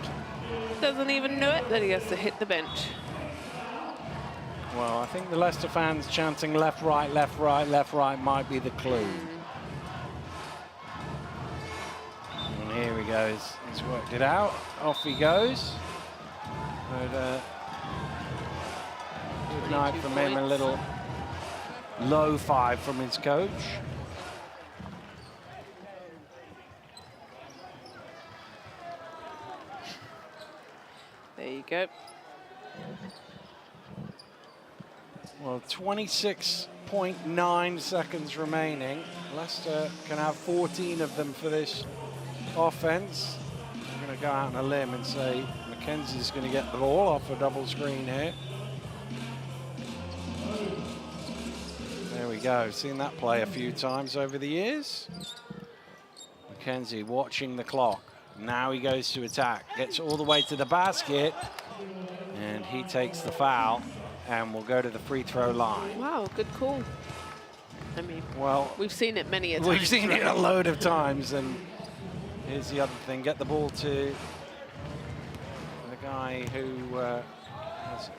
Doesn't even know it that he has to hit the bench. Well, I think the Leicester fans chanting left, right, left, right, left, right might be the clue. And here he goes. He's worked it out. Off he goes. But good night from him. A little low 5 from his coach. There you go. Well, 26.9 seconds remaining. Leicester can have 14 of them for this offense. I'm going to go out on a limb and say Mackenzie's going to get the ball off a double screen here. There we go. Seen that play a few times over the years. Mackenzie watching the clock. Now he goes to attack, gets all the way to the basket, and he takes the foul and will go to the free throw line. Wow, good call. I mean, well, we've seen it many a time. We've seen it a load of times, and here's the other thing. Get the ball to the guy who has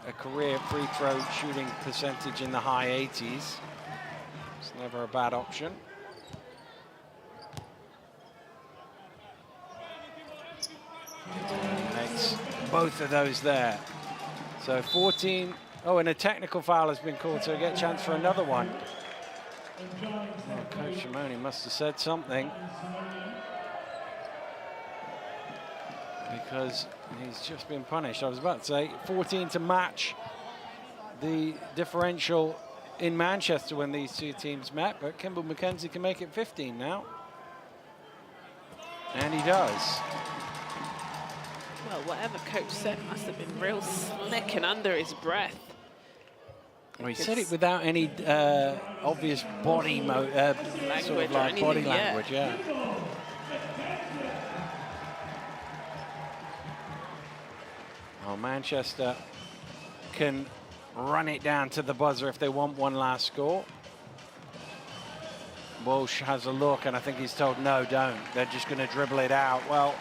a career free throw shooting percentage in the high 80s. It's never a bad option. Makes both of those there. So 14. Oh, and a technical foul has been called, so we get a chance for another one. Oh, Coach Shimoni must have said something, because he's just been punished. I was about to say 14 to match the differential in Manchester when these two teams met, but Kimball Mackenzie can make it 15 now. And he does. Well, whatever coach said must have been real slick and under his breath. Well, he said it without any obvious body sort of like body language, yeah. Well, Manchester can run it down to the buzzer if they want one last score. Walsh has a look, and I think he's told, no, don't. They're just going to dribble it out. Well,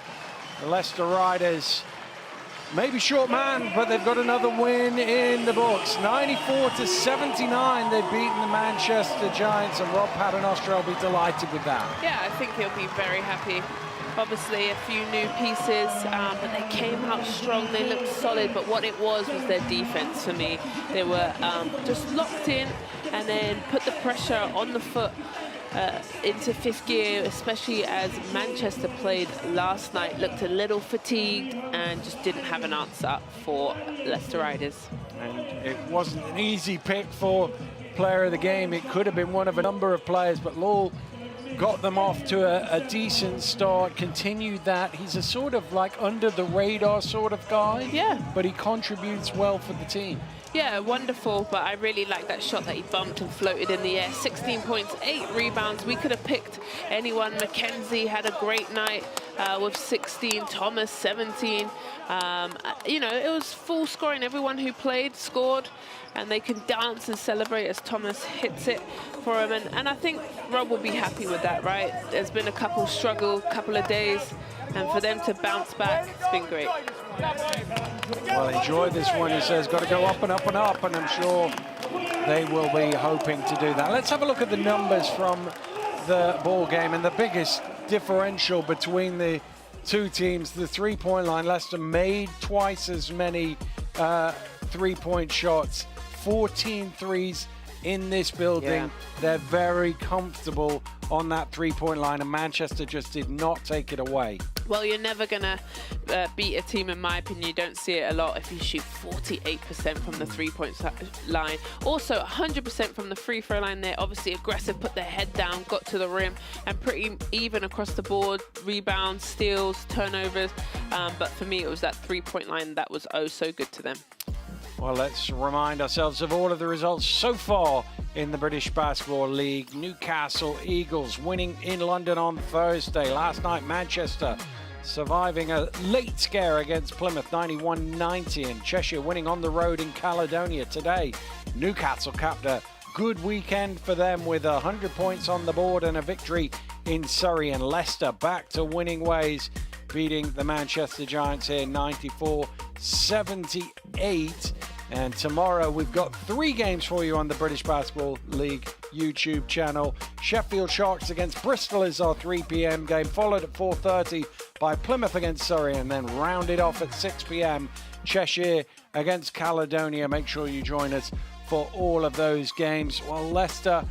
the Leicester Riders, maybe short man, but they've got another win in the books. 94-79, they've beaten the Manchester Giants, and Rob Paternoster will be delighted with that. Yeah, I think he'll be very happy. Obviously, a few new pieces, but they came out strong. They looked solid, but what it was their defense for me. They were just locked in and then put the pressure on the foot into fifth gear, especially as Manchester played last night, looked a little fatigued and just didn't have an answer for Leicester Riders. And it wasn't an easy pick for player of the game. It could have been one of a number of players, but Lowell got them off to a decent start, continued that. He's a sort of like under the radar sort of guy. Yeah. But he contributes well for the team. Yeah, wonderful, but I really like that shot that he bumped and floated in the air. 16 points, 8 rebounds. We could have picked anyone. Mackenzie had a great night with 16, Thomas 17. You know, it was full scoring. Everyone who played scored, and they can dance and celebrate as Thomas hits it for him. And I think Rob will be happy with that, right? There's been a couple of days, and for them to bounce back, it's been great. Well, enjoy this one, he says. Got to go up and up and up, and I'm sure they will be hoping to do that. Let's have a look at the numbers from the ball game, and the biggest differential between the two teams, the three-point line. Leicester made twice as many three-point shots, 14 threes in this building. Yeah. They're very comfortable on that three-point line, and Manchester just did not take it away. Well, you're never going to beat a team, in my opinion. You don't see it a lot if you shoot 48% from the three-point line. Also, 100% from the free-throw line. They're obviously aggressive, put their head down, got to the rim, and pretty even across the board. Rebounds, steals, turnovers. But for me, it was that three-point line that was oh so good to them. Well, let's remind ourselves of all of the results so far in the British Basketball League. Newcastle Eagles winning in London on Thursday. Last night, Manchester surviving a late scare against Plymouth, 91-90. And Cheshire winning on the road in Caledonia today. Newcastle capped a good weekend for them with 100 points on the board and a victory in Surrey. And Leicester back to winning ways, beating the Manchester Giants here 94-78. And tomorrow we've got 3 games for you on the British Basketball League YouTube channel. Sheffield Sharks against Bristol is our 3 p.m. game, followed at 4:30 by Plymouth against Surrey, and then rounded off at 6 p.m. Cheshire against Caledonia. Make sure you join us for all of those games. While Leicester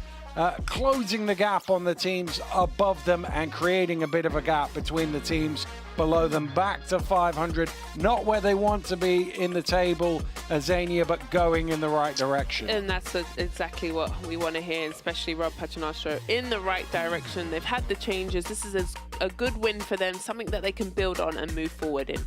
closing the gap on the teams above them and creating a bit of a gap between the teams below them, back to 500, not where they want to be in the table, Azania, but going in the right direction. And that's exactly what we want to hear, especially Rob Pachinastro, in the right direction. They've had the changes. This is a good win for them, something that they can build on and move forward in.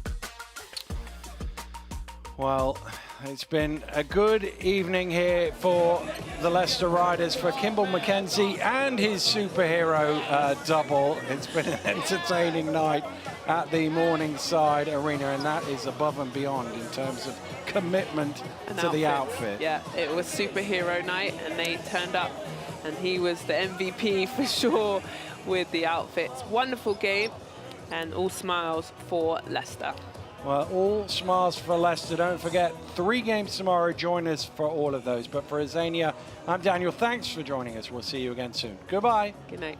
Well, it's been a good evening here for the Leicester Riders, for Kimball Mackenzie and his superhero double. It's been an entertaining night at the Morningside Arena, and that is above and beyond in terms of commitment to the outfit. Yeah, it was superhero night, and they turned up, and he was the MVP for sure with the outfits. Wonderful game, and all smiles for Leicester. Well, all smiles for Leicester. Don't forget, 3 games tomorrow. Join us for all of those. But for Azania, I'm Daniel. Thanks for joining us. We'll see you again soon. Goodbye. Good night.